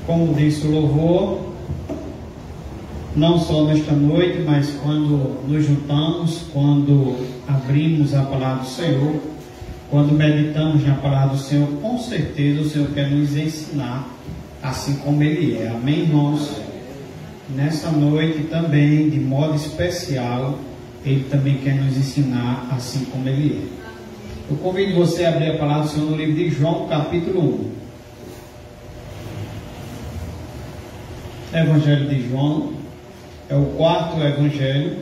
Como disse o louvor, não só nesta noite, mas quando nos juntamos, quando abrimos a palavra do Senhor, quando meditamos na palavra do Senhor, com certeza o Senhor quer nos ensinar assim como Ele é. Amém, irmãos? Nessa noite também, de modo especial, Ele também quer nos ensinar assim como Ele é. Eu convido você a abrir a palavra do Senhor no livro de João, capítulo 1. Evangelho de João, é o quarto evangelho.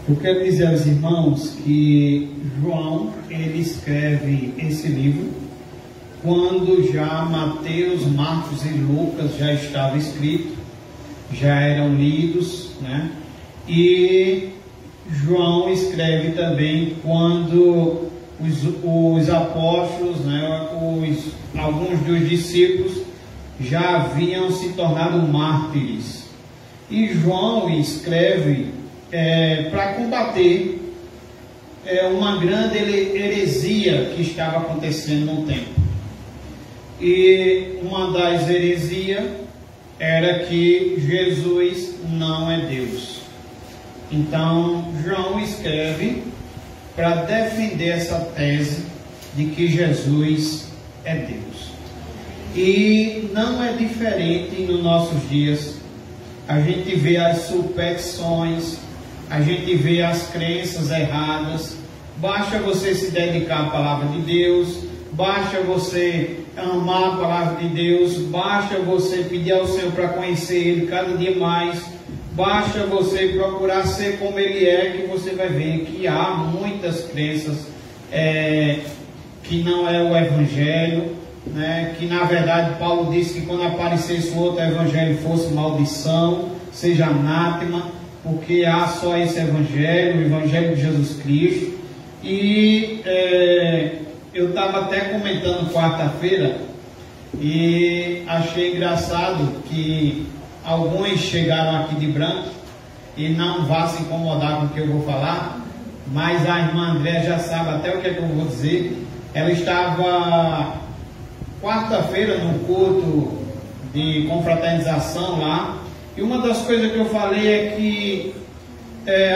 Eu quero dizer aos irmãos que João, ele escreve esse livro quando já Mateus, Marcos e Lucas já estavam escritos, já eram lidos, né? E João escreve também quando os apóstolos, né, alguns dos discípulos já haviam se tornado mártires. E João escreve para combater uma grande heresia que estava acontecendo no tempo. E uma das heresias era que Jesus não é Deus. Então João escreve para defender essa tese de que Jesus é Deus. E não é diferente nos nossos dias. A gente vê as superstições, a gente vê as crenças erradas. Basta você se dedicar à palavra de Deus, basta você amar a palavra de Deus, basta você pedir ao Senhor para conhecer Ele cada dia mais, basta você procurar ser como Ele é, que você vai ver que há muitas crenças que não é o Evangelho, né? Que na verdade Paulo disse que quando aparecesse o outro Evangelho fosse maldição, seja anátema, porque há só esse Evangelho, o Evangelho de Jesus Cristo. E eu estava até comentando quarta-feira e achei engraçado que alguns chegaram aqui de branco, e não vá se incomodar com o que eu vou falar, mas a irmã André já sabe até o que é que eu vou dizer. Ela estava quarta-feira no culto de confraternização lá, e uma das coisas que eu falei é que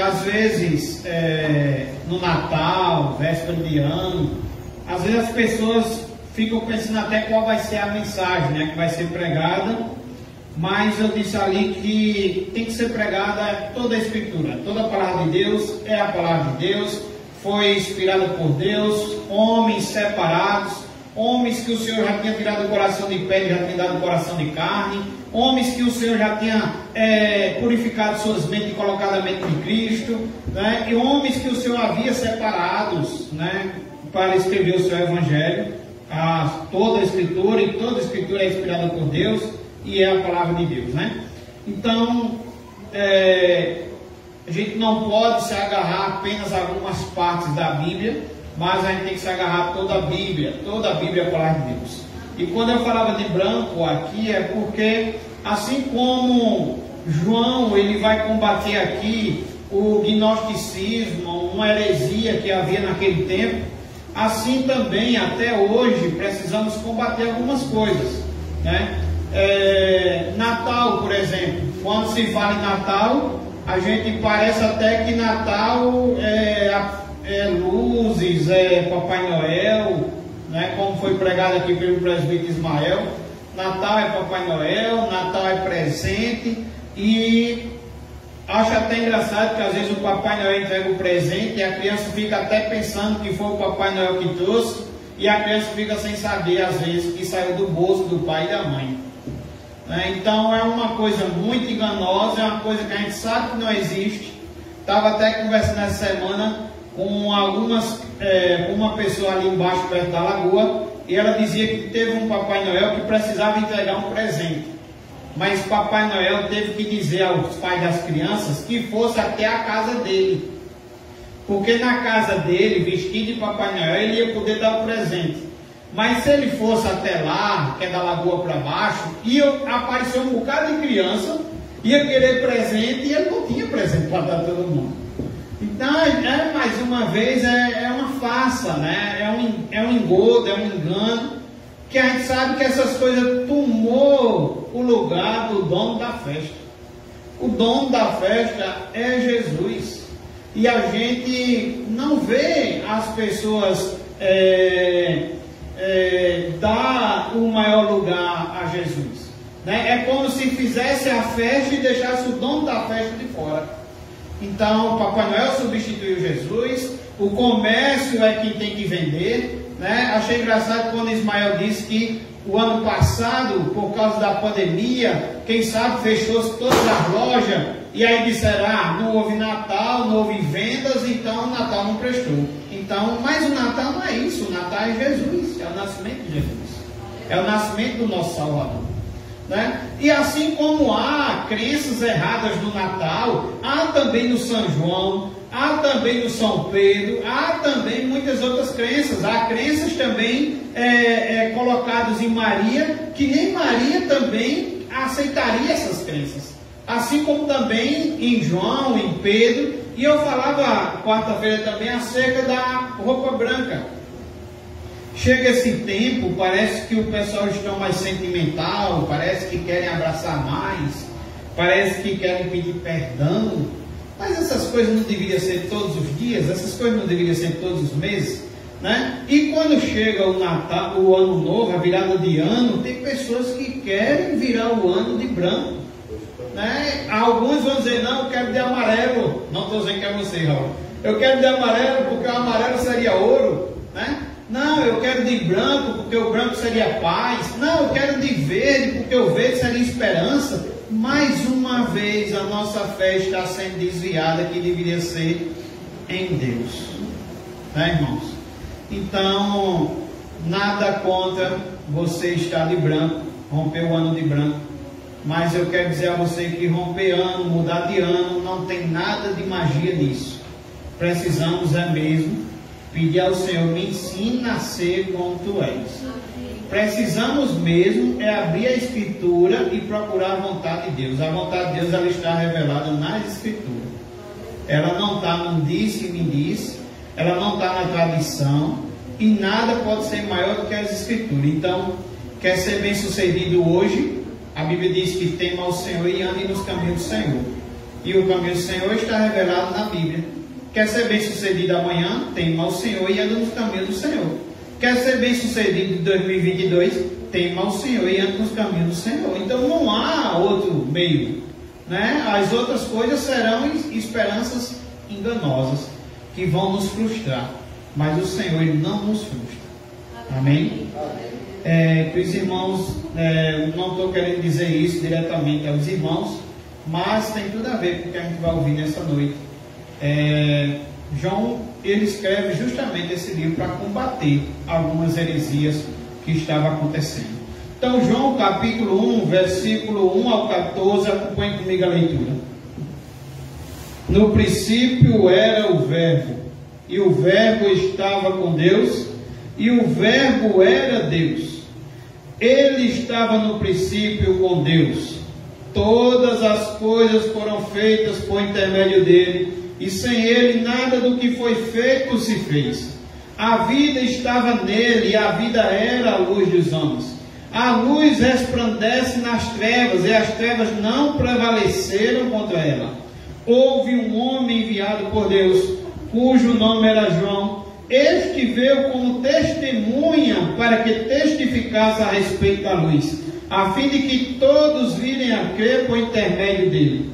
às vezes no Natal, véspera de ano, às vezes as pessoas ficam pensando até qual vai ser a mensagem, né, que vai ser pregada. Mas eu disse ali que tem que ser pregada toda a Escritura, toda a palavra de Deus é a palavra de Deus, foi inspirada por Deus, homens separados, homens que o Senhor já tinha tirado o coração de pedra, já tinha dado o coração de carne, homens que o Senhor já tinha purificado suas mentes e colocado a mente de Cristo, né? E homens que o Senhor havia separados, né, para escrever o seu Evangelho, toda a Escritura, e toda a Escritura é inspirada por Deus, e é a palavra de Deus, né? Então, a gente não pode se agarrar apenas a algumas partes da Bíblia, mas a gente tem que se agarrar a toda a Bíblia é a palavra de Deus. E quando eu falava de branco aqui, é porque, assim como João, ele vai combater aqui o gnosticismo, uma heresia que havia naquele tempo, assim também, até hoje, precisamos combater algumas coisas, né? Natal, por exemplo, quando se fala em Natal, a gente parece até que Natal é luzes, é Papai Noel, né? Como foi pregado aqui pelo presbítero Ismael. Natal é Papai Noel, Natal é presente, e acho até engraçado que às vezes o Papai Noel entrega o presente e a criança fica até pensando que foi o Papai Noel que trouxe, e a criança fica sem saber às vezes que saiu do bolso do pai e da mãe. Então é uma coisa muito enganosa, é uma coisa que a gente sabe que não existe. Estava até conversando essa semana com uma pessoa ali embaixo perto da lagoa, e ela dizia que teve um Papai Noel que precisava entregar um presente, mas Papai Noel teve que dizer aos pais das crianças que fosse até a casa dele, porque na casa dele, vestido de Papai Noel, ele ia poder dar o presente. Mas se ele fosse até lá, que é da lagoa para baixo, ia aparecer um bocado de criança, ia querer presente, e ele não tinha presente para dar a todo mundo. Então, mais uma vez, vez é uma farsa, né? É um engodo, é um engano, que a gente sabe que essas coisas tomou o lugar do dono da festa. O dono da festa é Jesus. E a gente não vê as pessoas dar o maior lugar a Jesus, né? É como se fizesse a festa e deixasse o dono da festa de fora. Então, o Papai Noel substituiu Jesus, o comércio é quem tem que vender, né? Achei engraçado quando Ismael disse que o ano passado, por causa da pandemia, quem sabe fechou todas as lojas, e aí disseram, não houve Natal, não houve vendas, então o Natal não prestou. Então, mas o Natal não é isso, o Natal é Jesus, é o nascimento de Jesus, é o nascimento do nosso Salvador, né? E assim como há crenças erradas no Natal, há também no São João, há também no São Pedro, há também muitas outras crenças. Há crenças também colocadas em Maria, que nem Maria também aceitaria essas crenças. Assim como também em João, em Pedro, e eu falava quarta-feira também acerca da roupa branca. Chega esse tempo, parece que o pessoal está mais sentimental, parece que querem abraçar mais, parece que querem pedir perdão, mas essas coisas não deveriam ser todos os dias, essas coisas não deveriam ser todos os meses, né? E quando chega o Natal, o Ano Novo, a virada de ano, tem pessoas que querem virar o ano de branco, né? Alguns vão dizer, não, eu quero de amarelo, não estou dizendo que é você, Raul, eu quero de amarelo porque o amarelo seria ouro, né? Não, eu quero de branco porque o branco seria paz. Não, eu quero de verde porque o verde seria esperança. Mais uma vez a nossa fé está sendo desviada, que deveria ser em Deus, né, irmãos? Então, nada contra você estar de branco, romper o ano de branco, mas eu quero dizer a você que romper ano, mudar de ano, não tem nada de magia nisso. Precisamos mesmo pedir ao Senhor, me ensina a ser como tu és. Precisamos mesmo abrir a Escritura e procurar a vontade de Deus. A vontade de Deus, ela está revelada nas Escrituras. Ela não está no disse-me disse, ela não está na tradição, e nada pode ser maior do que as Escrituras. Então, quer ser bem sucedido hoje, a Bíblia diz que tema ao Senhor e ande nos caminhos do Senhor. E o caminho do Senhor está revelado na Bíblia. Quer ser bem sucedido amanhã? Tema ao Senhor e anda nos caminhos do Senhor. Quer ser bem sucedido em 2022? Tema ao Senhor e anda nos caminhos do Senhor. Então não há outro meio, né? As outras coisas serão esperanças enganosas que vão nos frustrar, mas o Senhor, Ele não nos frustra. Amém? Que os irmãos, não estou querendo dizer isso diretamente aos irmãos, mas tem tudo a ver com o que a gente vai ouvir nessa noite. João, ele escreve justamente esse livro para combater algumas heresias que estavam acontecendo. Então, João capítulo 1, versículo 1 ao 14, acompanhe comigo a leitura. No princípio era o Verbo, e o Verbo estava com Deus, e o Verbo era Deus. Ele estava no princípio com Deus. Todas as coisas foram feitas por intermédio dele, e sem ele nada do que foi feito se fez. A vida estava nele, e a vida era a luz dos homens. A luz resplandece nas trevas, e as trevas não prevaleceram contra ela. Houve um homem enviado por Deus, cujo nome era João. Este veio como testemunha para que testificasse a respeito da luz, a fim de que todos virem a crer por intermédio dele.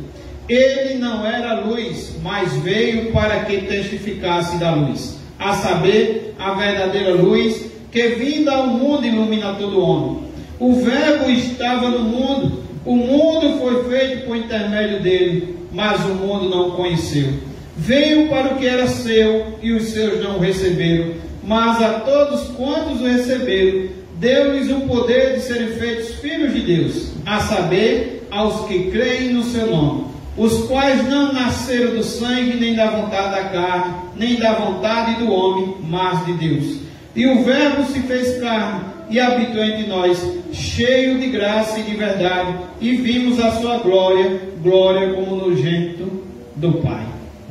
Ele não era luz, mas veio para que testificasse da luz, a saber, a verdadeira luz, que vinda ao mundo ilumina todo homem. O Verbo estava no mundo, o mundo foi feito por intermédio dele, mas o mundo não o conheceu. Veio para o que era seu, e os seus não o receberam, mas a todos quantos o receberam, deu-lhes o poder de serem feitos filhos de Deus, a saber, aos que creem no seu nome, os quais não nasceram do sangue, nem da vontade da carne, nem da vontade do homem, mas de Deus. E o Verbo se fez carne e habitou entre nós, cheio de graça e de verdade, e vimos a sua glória, glória como unigênito do Pai.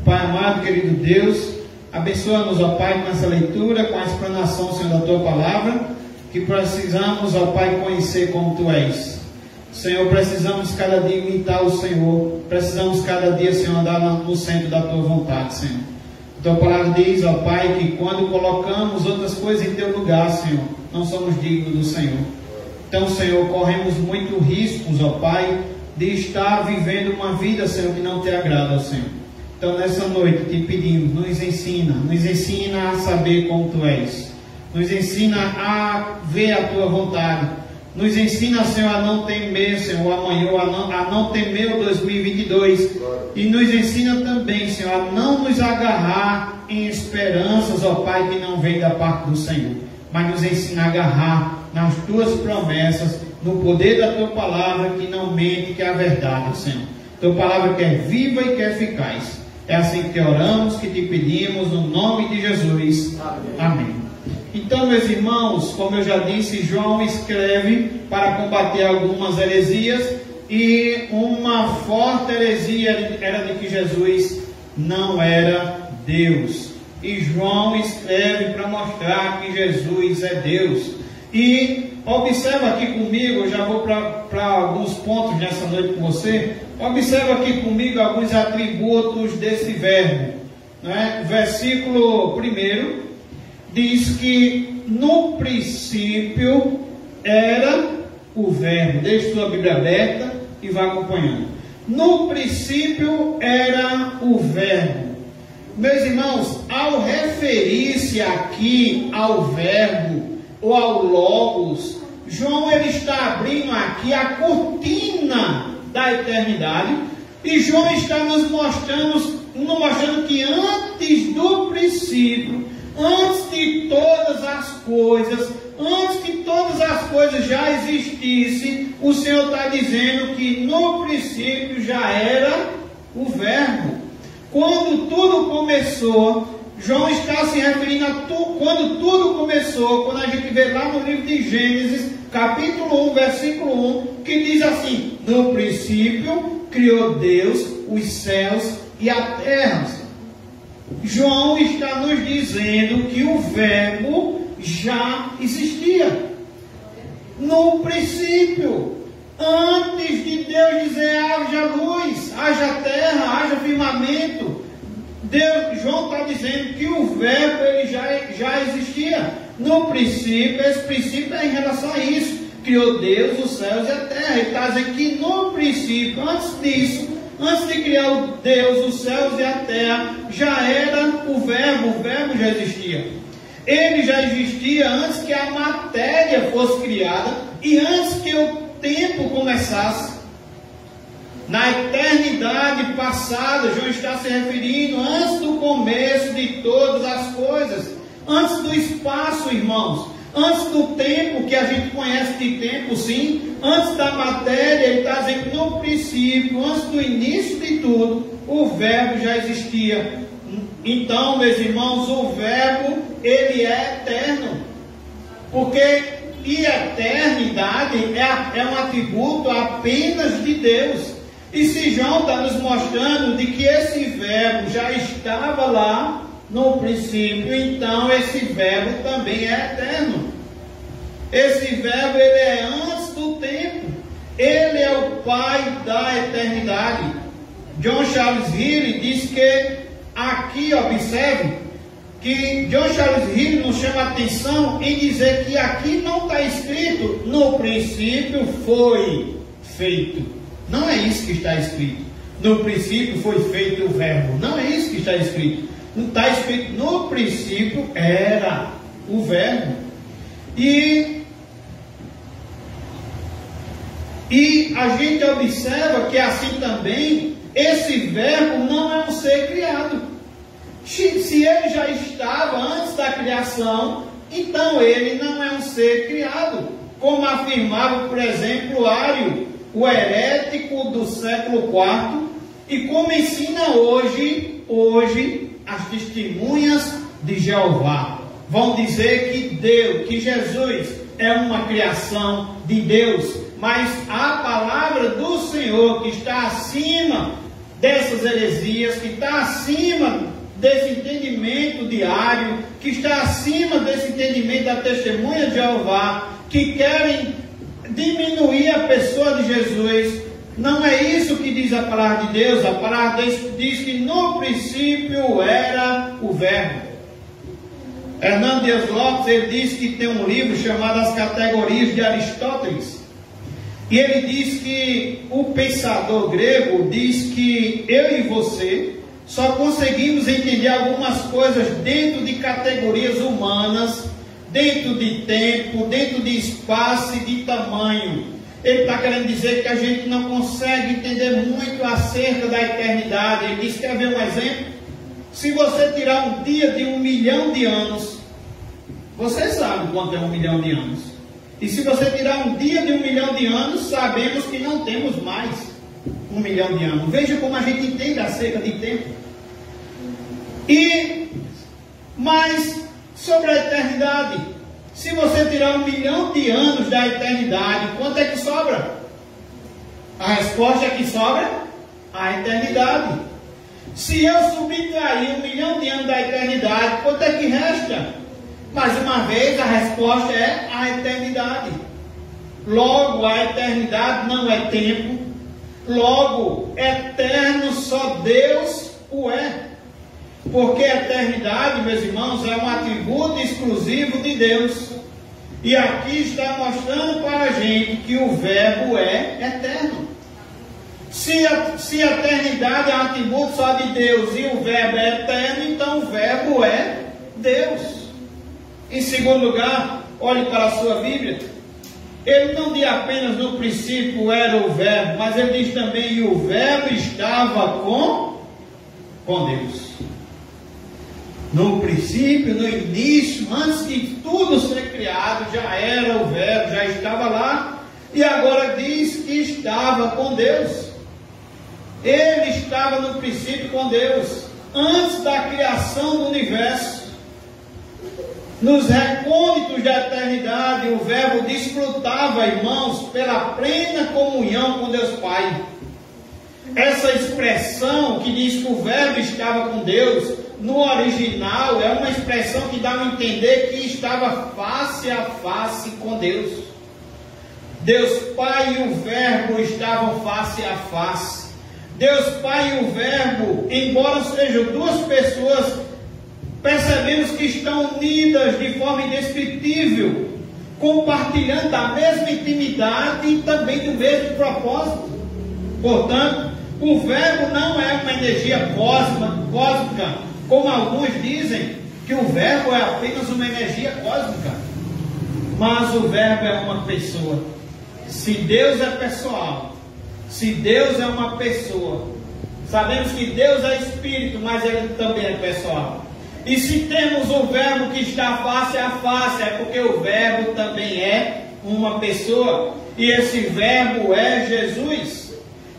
Pai amado, querido Deus, Abençoa-nos, ó Pai, com essa leitura, com a explanação, Senhor, da Tua Palavra, que precisamos, ó Pai, conhecer como Tu és. Senhor, precisamos cada dia imitar o Senhor, precisamos cada dia, Senhor, andar no centro da Tua vontade, Senhor. A Tua Palavra diz, ó Pai, que quando colocamos outras coisas em Teu lugar, Senhor, não somos dignos do Senhor. Então, Senhor, corremos muito riscos, ó Pai, de estar vivendo uma vida, Senhor, que não Te agrada, ó Senhor. Então, nessa noite, te pedimos, nos ensina a saber como Tu és, nos ensina a ver a Tua vontade, nos ensina, Senhor, a não temer, Senhor, amanhã, a não temer o 2022, e nos ensina também, Senhor, a não nos agarrar em esperanças, ó Pai, que não vem da parte do Senhor, mas nos ensina a agarrar nas Tuas promessas, no poder da Tua Palavra, que não mente, que é a verdade, Senhor. Tua Palavra que é viva e que é eficaz. É assim que oramos, que te pedimos, no nome de Jesus. Amém. Amém. Então, meus irmãos, como eu já disse, João escreve para combater algumas heresias, e uma forte heresia era de que Jesus não era Deus. E João escreve para mostrar que Jesus é Deus. E observa aqui comigo, eu já vou para alguns pontos nessa noite com você. Observa aqui comigo alguns atributos desse verbo, né? Versículo 1 diz que no princípio era o verbo. Deixe sua Bíblia aberta e vá acompanhando. No princípio era o verbo. Meus irmãos, ao referir-se aqui ao verbo ou ao logos, João ele está abrindo aqui a cortina da eternidade, e João está nos mostrando que antes do princípio, antes de todas as coisas, antes que todas as coisas já existissem, o Senhor está dizendo que no princípio já era o verbo. Quando tudo começou, João está se referindo a quando tudo começou, quando a gente vê lá no livro de Gênesis, capítulo 1, versículo 1, que diz assim: no princípio criou Deus os céus e a terra. João está nos dizendo que o verbo já existia. No princípio, antes de Deus dizer haja luz, haja terra, haja firmamento, João está dizendo que o verbo ele já existia. No princípio, esse princípio é em relação a isso. Criou Deus os céus e a terra. Ele está dizendo que no princípio, antes disso, antes de criar Deus os céus e a terra, já era o verbo já existia. Ele já existia antes que a matéria fosse criada e antes que o tempo começasse. Na eternidade passada, João está se referindo antes do começo de todas as coisas, antes do espaço, irmãos, antes do tempo, que a gente conhece de tempo, sim, antes da matéria. Ele está dizendo que no princípio, antes do início de tudo, o verbo já existia. Então, meus irmãos, o verbo, ele é eterno, porque e eternidade é um atributo apenas de Deus. E se João está nos mostrando de que esse verbo já estava lá no princípio, então esse verbo também é eterno. Esse verbo ele é antes do tempo. Ele é o Pai da eternidade. John Charles Riley diz que aqui, observe, que John Charles Riley nos chama a atenção em dizer que aqui não está escrito no princípio foi feito. Não é isso que está escrito. No princípio foi feito o verbo. Não é isso que está escrito. Não está escrito no princípio era o verbo. E a gente observa que assim também esse verbo não é um ser criado. Se ele já estava antes da criação, então ele não é um ser criado, como afirmava, por exemplo, Ário, o herético do século IV, e como ensina hoje as testemunhas de Jeová. Vão dizer que Jesus é uma criação de Deus, mas a palavra do Senhor, que está acima dessas heresias, que está acima desse entendimento diário, que está acima desse entendimento da testemunha de Jeová, que querem diminuir a pessoa de Jesus. Não é isso que diz a palavra de Deus. A palavra de Deus diz que no princípio era o Verbo. Hernando Dias Lopes, ele diz que tem um livro chamado As Categorias de Aristóteles. E ele diz que o pensador grego diz que eu e você só conseguimos entender algumas coisas dentro de categorias humanas, dentro de tempo, dentro de espaço e de tamanho. Ele está querendo dizer que a gente não consegue entender muito acerca da eternidade. Ele diz: quer ver um exemplo? Se você tirar um dia de 1 milhão de anos, você sabe quanto é 1 milhão de anos. E se você tirar um dia de 1 milhão de anos, sabemos que não temos mais 1 milhão de anos. Veja como a gente entende acerca de tempo. Mas sobre a eternidade, se você tirar 1 milhão de anos da eternidade, quanto é que sobra? A resposta é que sobra a eternidade. Se eu subtrair 1 milhão de anos da eternidade, quanto é que resta? Mais uma vez, a resposta é a eternidade. Logo, a eternidade não é tempo. Logo, eterno só Deus o é. Porque a eternidade, meus irmãos, é um atributo exclusivo de Deus. E aqui está mostrando para a gente que o Verbo é eterno. Se a eternidade é um atributo só de Deus e o Verbo é eterno, então o Verbo é Deus. Em segundo lugar, olhe para a sua Bíblia. Ele não diz apenas no princípio era o Verbo, mas ele diz também: e o Verbo estava com Deus. No princípio, no início, antes de tudo ser criado, já era o Verbo, já estava lá. E agora diz que estava com Deus. Ele estava no princípio com Deus, antes da criação do universo. Nos recônditos da eternidade, o Verbo desfrutava, irmãos, pela plena comunhão com Deus Pai. Essa expressão que diz que o Verbo estava com Deus, no original, é uma expressão que dá a entender que estava face a face com Deus. Deus Pai e o Verbo estavam face a face. Deus Pai e o Verbo, embora sejam duas pessoas, percebemos que estão unidas de forma indescritível, compartilhando da mesma intimidade e também do mesmo propósito. Portanto, o Verbo não é uma energia cósmica, como alguns dizem que o Verbo é apenas uma energia cósmica. Mas o Verbo é uma pessoa. Se Deus é pessoal, se Deus é uma pessoa, sabemos que Deus é Espírito, mas Ele também é pessoal. E se temos o Verbo que está face a face, é porque o Verbo também é uma pessoa. E esse Verbo é Jesus,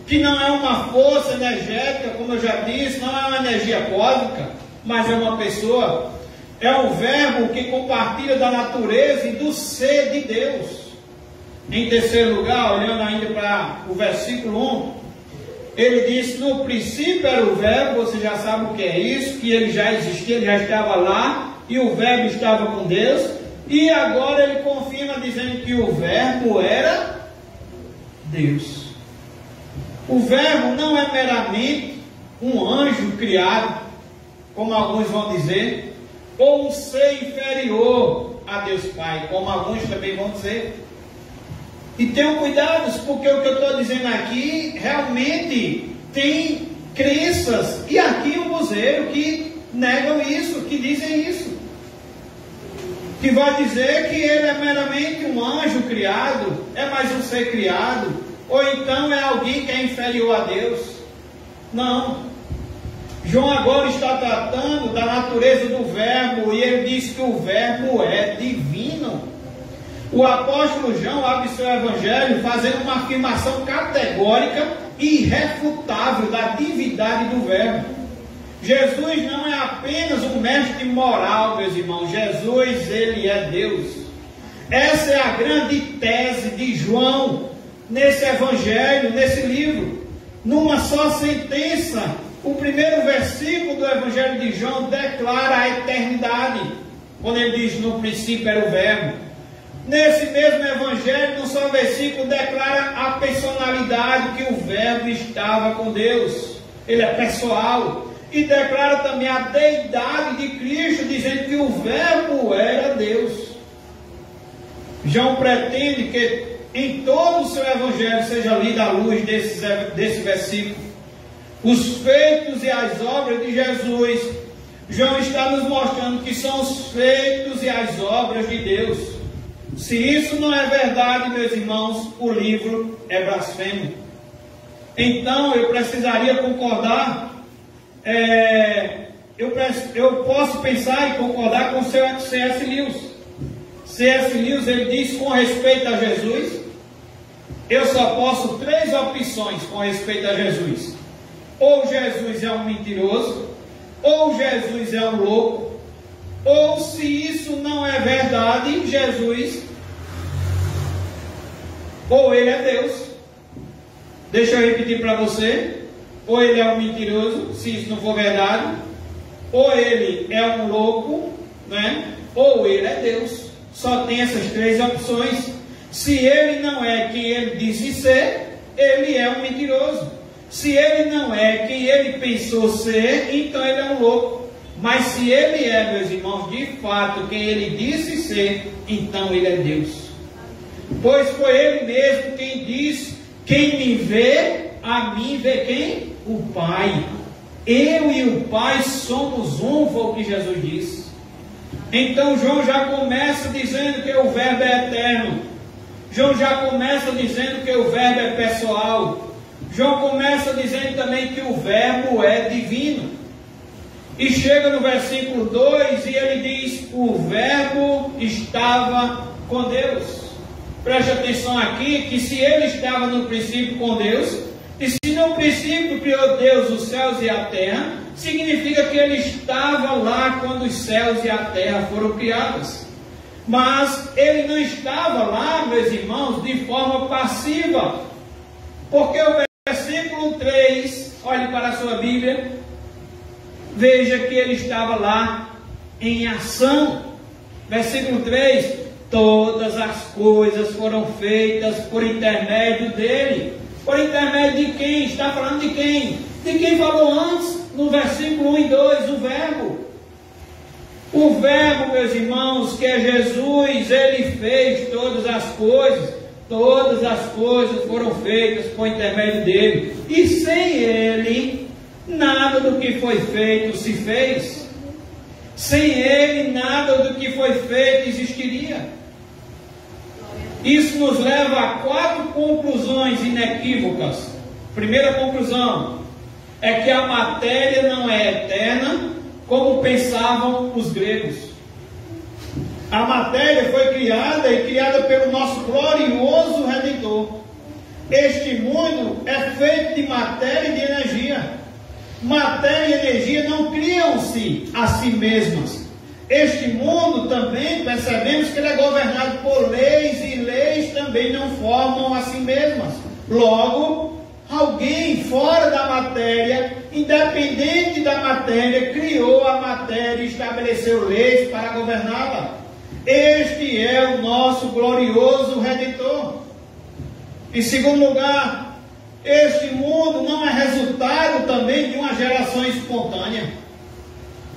que não é uma força energética, como eu já disse, não é uma energia cósmica, mas é uma pessoa. É o Verbo que compartilha da natureza e do ser de Deus. Em terceiro lugar, olhando ainda para o versículo 1, ele disse: no princípio era o Verbo. Você já sabe o que é isso, que ele já existia, ele já estava lá, e o Verbo estava com Deus. E agora ele confirma dizendo que o Verbo era Deus. O Verbo não é meramente um anjo criado, como alguns vão dizer, ou um ser inferior a Deus Pai, como alguns também vão dizer. E tenham cuidado, porque o que eu estou dizendo aqui realmente tem crenças, e aqui um vozeiro que negam isso, que dizem isso, que vai dizer que ele é meramente um anjo criado, é mais um ser criado, ou então é alguém que é inferior a Deus. Não. João agora está tratando da natureza do Verbo, e ele diz que o Verbo é divino. O apóstolo João abre seu evangelho fazendo uma afirmação categórica e irrefutável da divindade do Verbo. Jesus não é apenas um mestre moral, meus irmãos. Jesus, ele é Deus. Essa é a grande tese de João nesse evangelho, nesse livro. Numa só sentença, O primeiro versículo do Evangelho de João declara a eternidade, quando ele diz: no princípio era o Verbo. Nesse mesmo Evangelho, no só versículo, declara a personalidade, que o Verbo estava com Deus. Ele é pessoal. E declara também a deidade de Cristo, dizendo que o Verbo era Deus. João pretende que em todo o seu Evangelho seja lida à luz desse versículo os feitos e as obras de Jesus. João está nos mostrando que são os feitos e as obras de Deus. Se isso não é verdade, meus irmãos, o livro é blasfemo. Então eu precisaria concordar, eu posso pensar e concordar com C.S. Lewis. C.S. Lewis, ele diz com respeito a Jesus: eu só posso 3 opções com respeito a Jesus. Ou Jesus é um mentiroso, ou Jesus é um louco, ou, se isso não é verdade, Jesus, ou ele é Deus. Deixa eu repetir para você: ou ele é um mentiroso, se isso não for verdade, ou ele é um louco, né? Ou ele é Deus. Só tem essas 3 opções. Se ele não é quem ele disse ser, ele é um mentiroso. Se ele não é quem ele pensou ser, então ele é um louco. Mas se ele é, meus irmãos, de fato quem ele disse ser, então ele é Deus. Pois foi ele mesmo quem disse: quem me vê, a mim vê quem? O Pai. Eu e o Pai somos um, foi o que Jesus disse. Então João já começa dizendo que o Verbo é eterno. João já começa dizendo que o Verbo é pessoal. João começa dizendo também que o Verbo é divino. E chega no versículo 2 e ele diz: o Verbo estava com Deus. Preste atenção aqui, que se ele estava no princípio com Deus, e se no princípio criou Deus os céus e a terra, significa que ele estava lá quando os céus e a terra foram criados. Mas ele não estava lá, meus irmãos, de forma passiva. Porque o versículo 3, olhe para a sua Bíblia, veja que ele estava lá em ação. Versículo 3: todas as coisas foram feitas por intermédio dele. Por intermédio de quem? Está falando de quem? De quem falou antes, no versículo 1 e 2, o Verbo. O Verbo, meus irmãos, que é Jesus, ele fez todas as coisas. Todas as coisas foram feitas por intermédio dele. E sem ele, nada do que foi feito se fez. Sem ele, nada do que foi feito existiria. Isso nos leva a 4 conclusões inequívocas. Primeira conclusão é que a matéria não é eterna, como pensavam os gregos. A matéria foi criada e criada pelo nosso glorioso Redentor. Este mundo é feito de matéria e de energia. Matéria e energia não criam-se a si mesmas. Este mundo também, percebemos que ele é governado por leis, e leis também não formam a si mesmas. Logo, alguém fora da matéria, independente da matéria, criou a matéria e estabeleceu leis para governá-la. Este é o nosso glorioso Redentor. Em segundo lugar, este mundo não é resultado também de uma geração espontânea.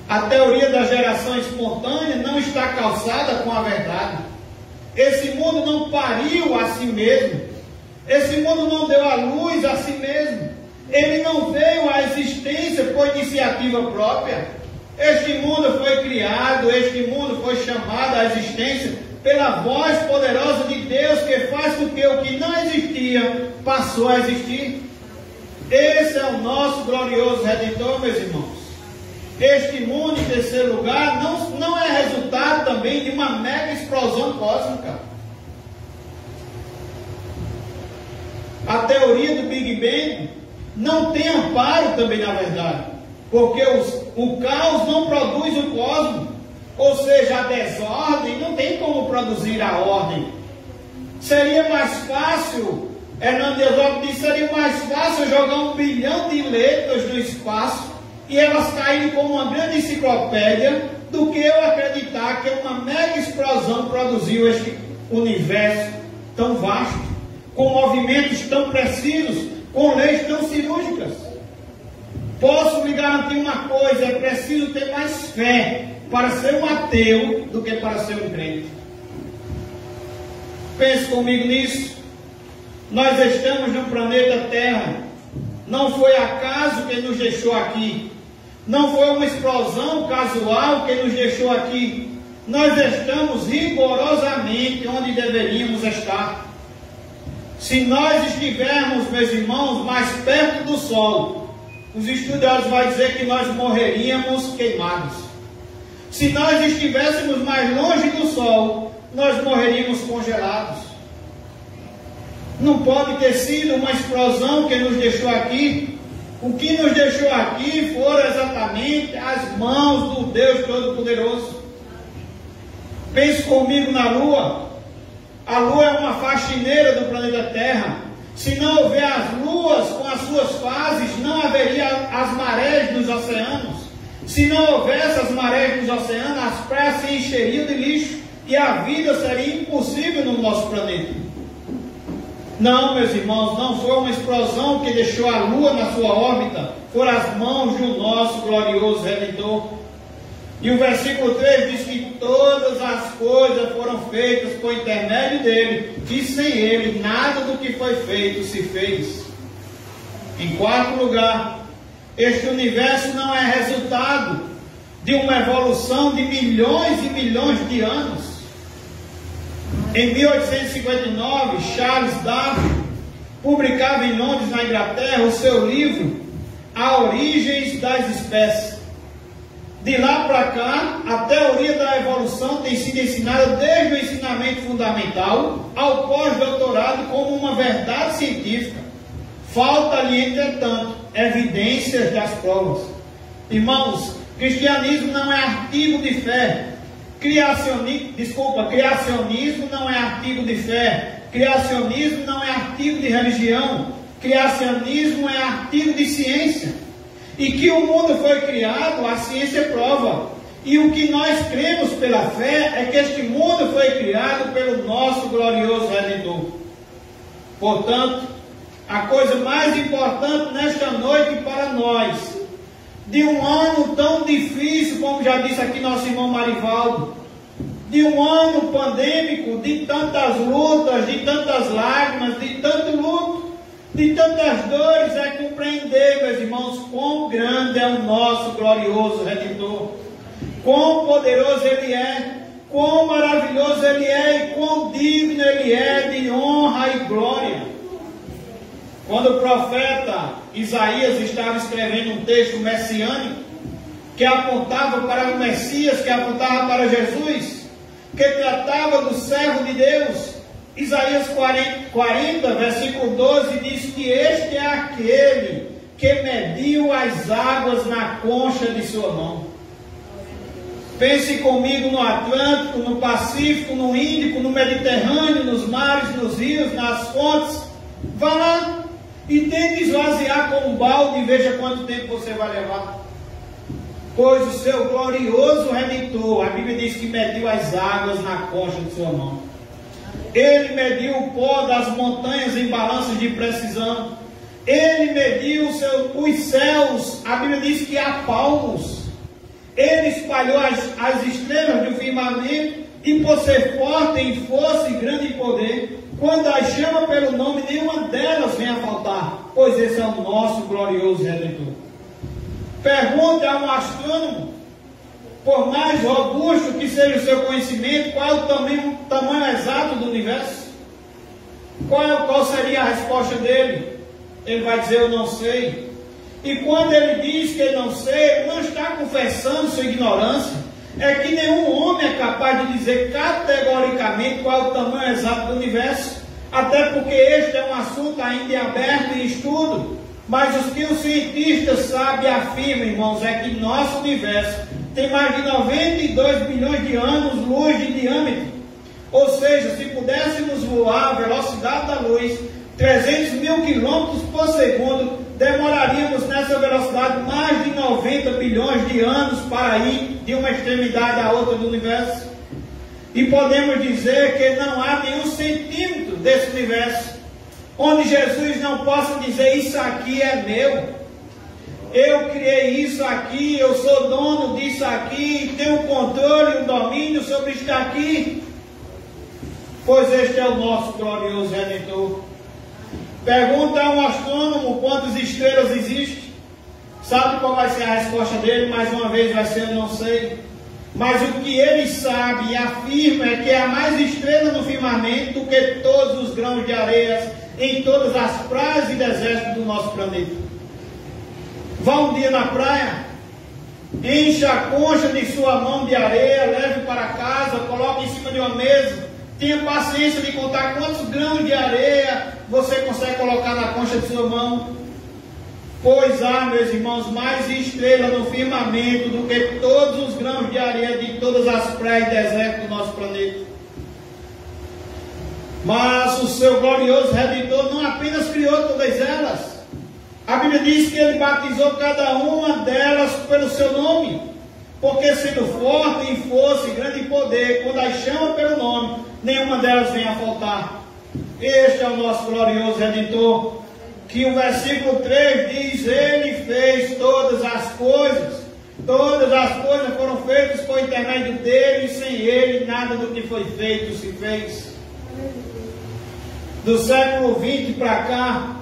A teoria da geração espontânea não está calçada com a verdade. Esse mundo não pariu a si mesmo. Esse mundo não deu à luz a si mesmo. Ele não veio à existência por iniciativa própria. Este mundo foi criado, este mundo foi chamado à existência pela voz poderosa de Deus, que faz com que o que não existia passou a existir. Esse é o nosso glorioso Redentor, meus irmãos. Este mundo, em terceiro lugar, não é resultado também de uma mega explosão cósmica. A teoria do Big Bang não tem amparo também na verdade, porque o caos não produz o cosmos, ou seja, a desordem não tem como produzir a ordem. Seria mais fácil Hernando Dias Lopes disse: seria mais fácil jogar 1 bilhão de letras no espaço e elas caírem como uma grande enciclopédia do que eu acreditar que uma mega explosão produziu este universo tão vasto, com movimentos tão precisos, com leis tão cirúrgicas. Posso lhe garantir uma coisa: é preciso ter mais fé para ser um ateu do que para ser um crente. Pense comigo nisso. Nós estamos no planeta Terra. Não foi acaso que nos deixou aqui. Não foi uma explosão casual que nos deixou aqui. Nós estamos rigorosamente onde deveríamos estar. Se nós estivermos, meus irmãos, mais perto do Sol, os estudiosos vão dizer que nós morreríamos queimados. Se nós estivéssemos mais longe do Sol, nós morreríamos congelados. Não pode ter sido uma explosão que nos deixou aqui. O que nos deixou aqui foram exatamente as mãos do Deus Todo-Poderoso. Pense comigo na Lua. A Lua é uma faxineira do planeta Terra. Se não houver as luas com as suas fases, não haveria as marés nos oceanos. Se não houvesse as marés nos oceanos, as praias se encheriam de lixo e a vida seria impossível no nosso planeta. Não, meus irmãos, não foi uma explosão que deixou a Lua na sua órbita, foram as mãos do nosso glorioso Redentor. E o versículo 3 diz que todas as coisas foram feitas por intermédio dele, e sem ele nada do que foi feito se fez. Em quarto lugar, este universo não é resultado de uma evolução de milhões e milhões de anos. Em 1859, Charles Darwin publicava em Londres, na Inglaterra, o seu livro A Origens das Espécies. De lá para cá, a teoria da evolução tem sido ensinada desde o ensinamento fundamental ao pós-doutorado como uma verdade científica. Falta-lhe, entretanto, evidências das provas. Irmãos, cristianismo não é artigo de fé. Criacionismo não é artigo de fé. Criacionismo não é artigo de religião. Criacionismo é artigo de ciência. E que o mundo foi criado, a ciência prova. E o que nós cremos pela fé é que este mundo foi criado pelo nosso glorioso Redentor. Portanto, a coisa mais importante nesta noite para nós, de um ano tão difícil, como já disse aqui nosso irmão Marivaldo, de um ano pandêmico, de tantas lutas, de tantas lágrimas, de tanto luto, de tantas dores, é compreender, meus irmãos, quão grande é o nosso glorioso Redentor, quão poderoso Ele é, quão maravilhoso Ele é e quão digno Ele é de honra e glória. Quando o profeta Isaías estava escrevendo um texto messiânico, que apontava para o Messias, que apontava para Jesus, que tratava do servo de Deus, Isaías 40, versículo 12, diz que este é aquele que mediu as águas na concha de sua mão. Pense comigo no Atlântico, no Pacífico, no Índico, no Mediterrâneo, nos mares, nos rios, nas fontes. Vá lá e tente esvaziar com um balde e veja quanto tempo você vai levar. Pois o seu glorioso Redentor, a Bíblia diz que mediu as águas na concha de sua mão. Ele mediu o pó das montanhas em balanços de precisão. Ele mediu os céus, a Bíblia diz que há palmos. Ele espalhou as estrelas do firmamento, e por ser forte em força e grande poder, quando as chama pelo nome, nenhuma delas vem a faltar, pois esse é o nosso glorioso Redentor. Pergunte a um astrônomo, por mais robusto que seja o seu conhecimento, qual é o tamanho exato do universo? Qual seria a resposta dele? Ele vai dizer: eu não sei. E quando ele diz que ele não sei, ele não está confessando sua ignorância. É que nenhum homem é capaz de dizer categoricamente qual é o tamanho exato do universo, até porque este é um assunto ainda em aberto e estudo. Mas os que os cientistas sabem e afirmam, irmãos, é que nosso universo tem mais de 92 bilhões de anos-luz de diâmetro. Ou seja, se pudéssemos voar a velocidade da luz, 300 mil quilômetros por segundo, demoraríamos nessa velocidade mais de 90 bilhões de anos para ir de uma extremidade à outra do universo. E podemos dizer que não há nenhum centímetro desse universo onde Jesus não possa dizer: isso aqui é meu, eu criei isso aqui, eu sou dono disso aqui, tenho o controle e o domínio sobre isto aqui, pois este é o nosso glorioso Redentor. Pergunta a um astrônomo quantas estrelas existem. Sabe qual vai ser a resposta dele? Mais uma vez vai ser: eu não sei. Mas o que ele sabe e afirma é que há mais estrelas no firmamento do que todos os grãos de areia em todas as praias e desertos do nosso planeta. Vá um dia na praia, encha a concha de sua mão de areia, leve para casa, coloque em cima de uma mesa. Tenha paciência de contar quantos grãos de areia você consegue colocar na concha de sua mão. Pois há, meus irmãos, mais estrelas no firmamento do que todos os grãos de areia de todas as praias e desertos do nosso planeta. Mas o seu glorioso Redentor não apenas criou todas elas. A Bíblia diz que ele batizou cada uma delas pelo seu nome. Porque sendo forte em força e grande poder, quando as chama pelo nome, nenhuma delas vem a faltar. Este é o nosso glorioso Redentor, que o versículo 3 diz: ele fez todas as coisas foram feitas por intermédio dele, e sem ele nada do que foi feito se fez. Do século 20 para cá,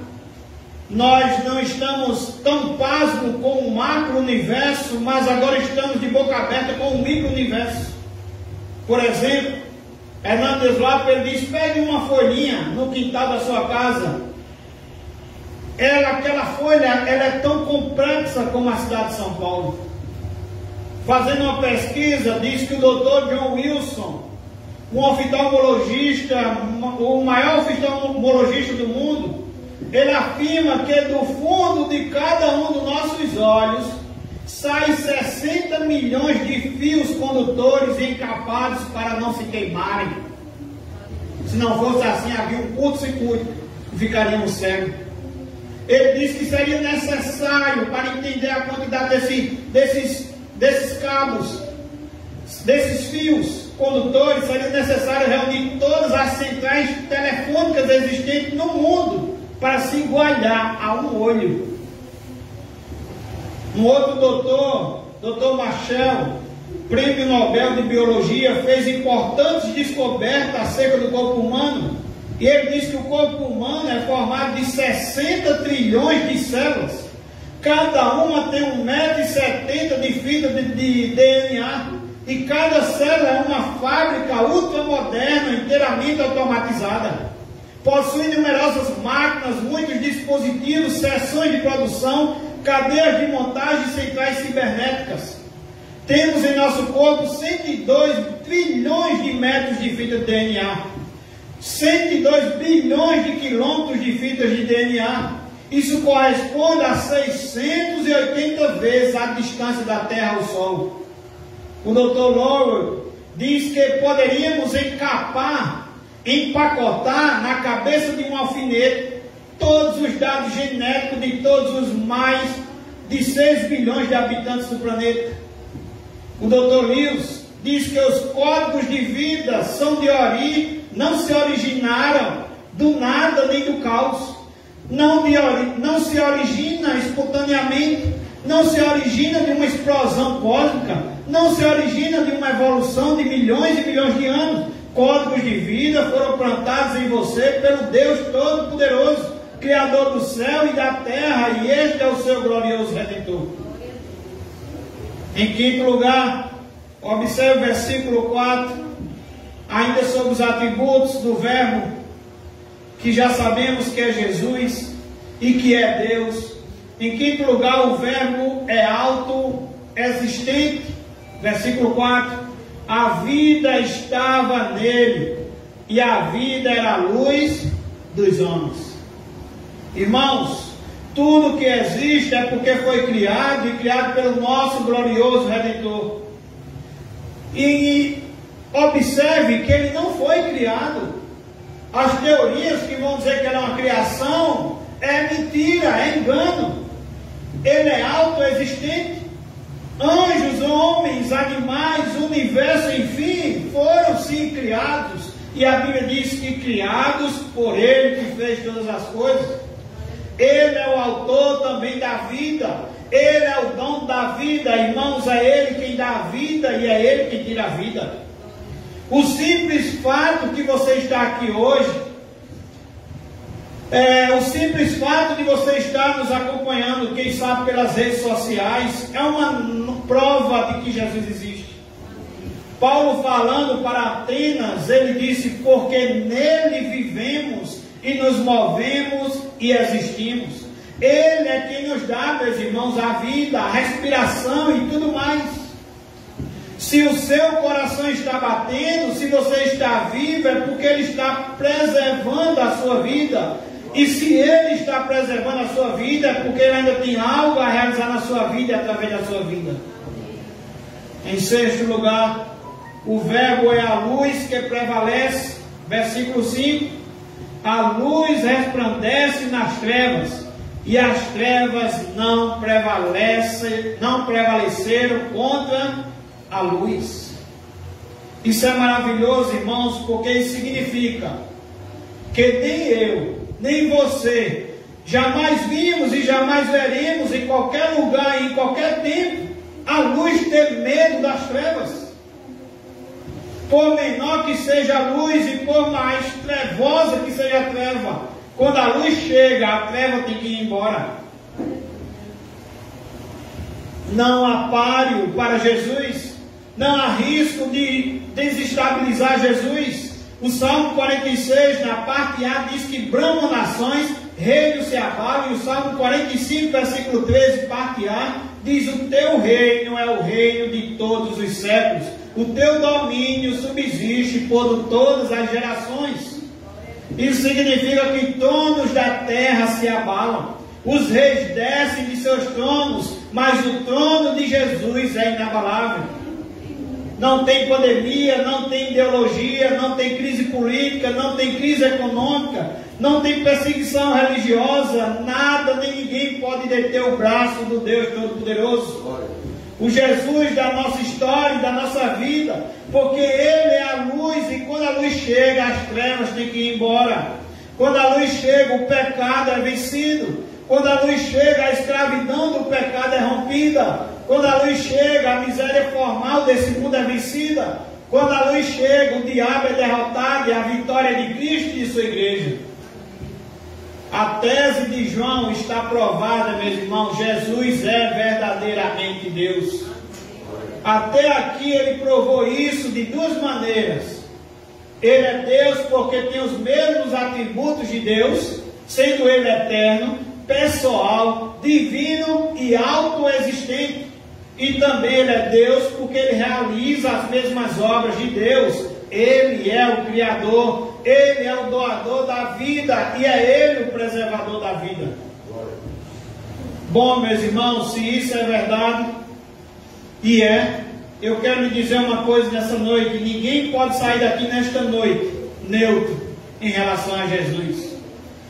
nós não estamos tão pasmos com o macro-universo, mas agora estamos de boca aberta com o micro-universo. Por exemplo, Hernandes Lopes, ele diz: pegue uma folhinha no quintal da sua casa. Aquela folha, ela é tão complexa como a cidade de São Paulo. Fazendo uma pesquisa, diz que o Dr. John Wilson, um oftalmologista, o maior oftalmologista do mundo, ele afirma que do fundo de cada um dos nossos olhos saem 60 milhões de fios condutores encapados para não se queimarem. Se não fosse assim, havia um curto-circuito e ficaríamos cegos. Ele diz que seria necessário, para entender a quantidade desses cabos, desses fios condutores, seria necessário reunir todas as centrais telefônicas existentes no mundo para se igualar a um olho. Um outro doutor Marshall, prêmio Nobel de Biologia, fez importantes descobertas acerca do corpo humano. E ele diz que o corpo humano é formado de 60 trilhões de células. Cada uma tem 1,70 m de fita de DNA. E cada célula é uma fábrica ultramoderna, inteiramente automatizada. Possui numerosas máquinas, muitos dispositivos, seções de produção, cadeias de montagem e centrais cibernéticas. Temos em nosso corpo 102 trilhões de metros de fita de DNA. 102 bilhões de quilômetros de fitas de DNA. Isso corresponde a 680 vezes a distância da Terra ao Sol. O Dr. Lowell diz que poderíamos empacotar na cabeça de um alfinete todos os dados genéticos de todos os mais de 6 bilhões de habitantes do planeta. O Dr. Lewis diz que os códigos de vida não se originaram do nada nem do caos. Não se origina espontaneamente, não se origina de uma explosão cósmica, não se origina de uma evolução de milhões e milhões de anos. Códigos de vida foram plantados em você pelo Deus Todo-Poderoso, Criador do céu e da terra, e este é o seu glorioso Redentor. Em quinto lugar, observe o versículo 4, ainda sobre os atributos do Verbo, que já sabemos que é Jesus e que é Deus. Em quinto lugar, o Verbo é autoexistente. Versículo 4, a vida estava nele, e a vida era a luz dos homens. Irmãos, tudo que existe é porque foi criado, e criado pelo nosso glorioso Redentor. E observe que ele não foi criado As teorias que vão dizer que ele é uma criação é mentira, é engano. Ele é autoexistente. Anjos, homens, animais, universo, enfim, foram sim criados. E a Bíblia diz que criados por Ele que fez todas as coisas. Ele é o autor também da vida. Ele é o dono da vida. Irmãos, é Ele quem dá a vida e é Ele quem tira a vida. O simples fato que você está aqui hoje, o simples fato de você estar nos acompanhando, quem sabe pelas redes sociais, é uma prova de que Jesus existe. Paulo, falando para Atenas, ele disse: porque nele vivemos e nos movemos e existimos. Ele é quem nos dá, meus irmãos, a vida, a respiração e tudo mais. Se o seu coração está batendo, se você está vivo, é porque Ele está preservando a sua vida. E se Ele está preservando a sua vida, é porque Ele ainda tem algo a realizar na sua vida e através da sua vida. Em sexto lugar, o verbo é a luz que prevalece. Versículo 5. A luz resplandece nas trevas, e as trevas não prevaleceram contra a luz. Isso é maravilhoso, irmãos, porque isso significa que nem eu, nem você jamais vimos e jamais veremos em qualquer lugar, em qualquer tempo, a luz ter medo das trevas. Por menor que seja a luz e por mais trevosa que seja a treva, quando a luz chega, a treva tem que ir embora. Não há páreo para Jesus, não há risco de desestabilizar Jesus. O Salmo 46, na parte A, diz que bramam nações, reinos se abalam. E o Salmo 45, versículo 13, parte A, diz: o teu reino é o reino de todos os séculos. O teu domínio subsiste por todas as gerações. Isso significa que tronos da terra se abalam. Os reis descem de seus tronos, mas o trono de Jesus é inabalável. Não tem pandemia, não tem ideologia, não tem crise política, não tem crise econômica, não tem perseguição religiosa, nada nem ninguém pode deter o braço do Deus Todo-Poderoso. O Jesus da nossa história, da nossa vida, porque Ele é a luz, e quando a luz chega, as trevas têm que ir embora. Quando a luz chega, o pecado é vencido. Quando a luz chega, a escravidão do pecado é rompida. Quando a luz chega, a miséria formal desse mundo é vencida. Quando a luz chega, o diabo é derrotado e a vitória de Cristo e de sua igreja. A tese de João está provada, meus irmãos. Jesus é verdadeiramente Deus. Até aqui ele provou isso de duas maneiras. Ele é Deus porque tem os mesmos atributos de Deus, sendo Ele eterno, pessoal, divino e autoexistente. E também Ele é Deus porque Ele realiza as mesmas obras de Deus. Ele é o Criador, Ele é o doador da vida e é Ele o preservador da vida. Bom, meus irmãos, se isso é verdade, e eu quero lhe dizer uma coisa nessa noite: ninguém pode sair daqui nesta noite neutro em relação a Jesus.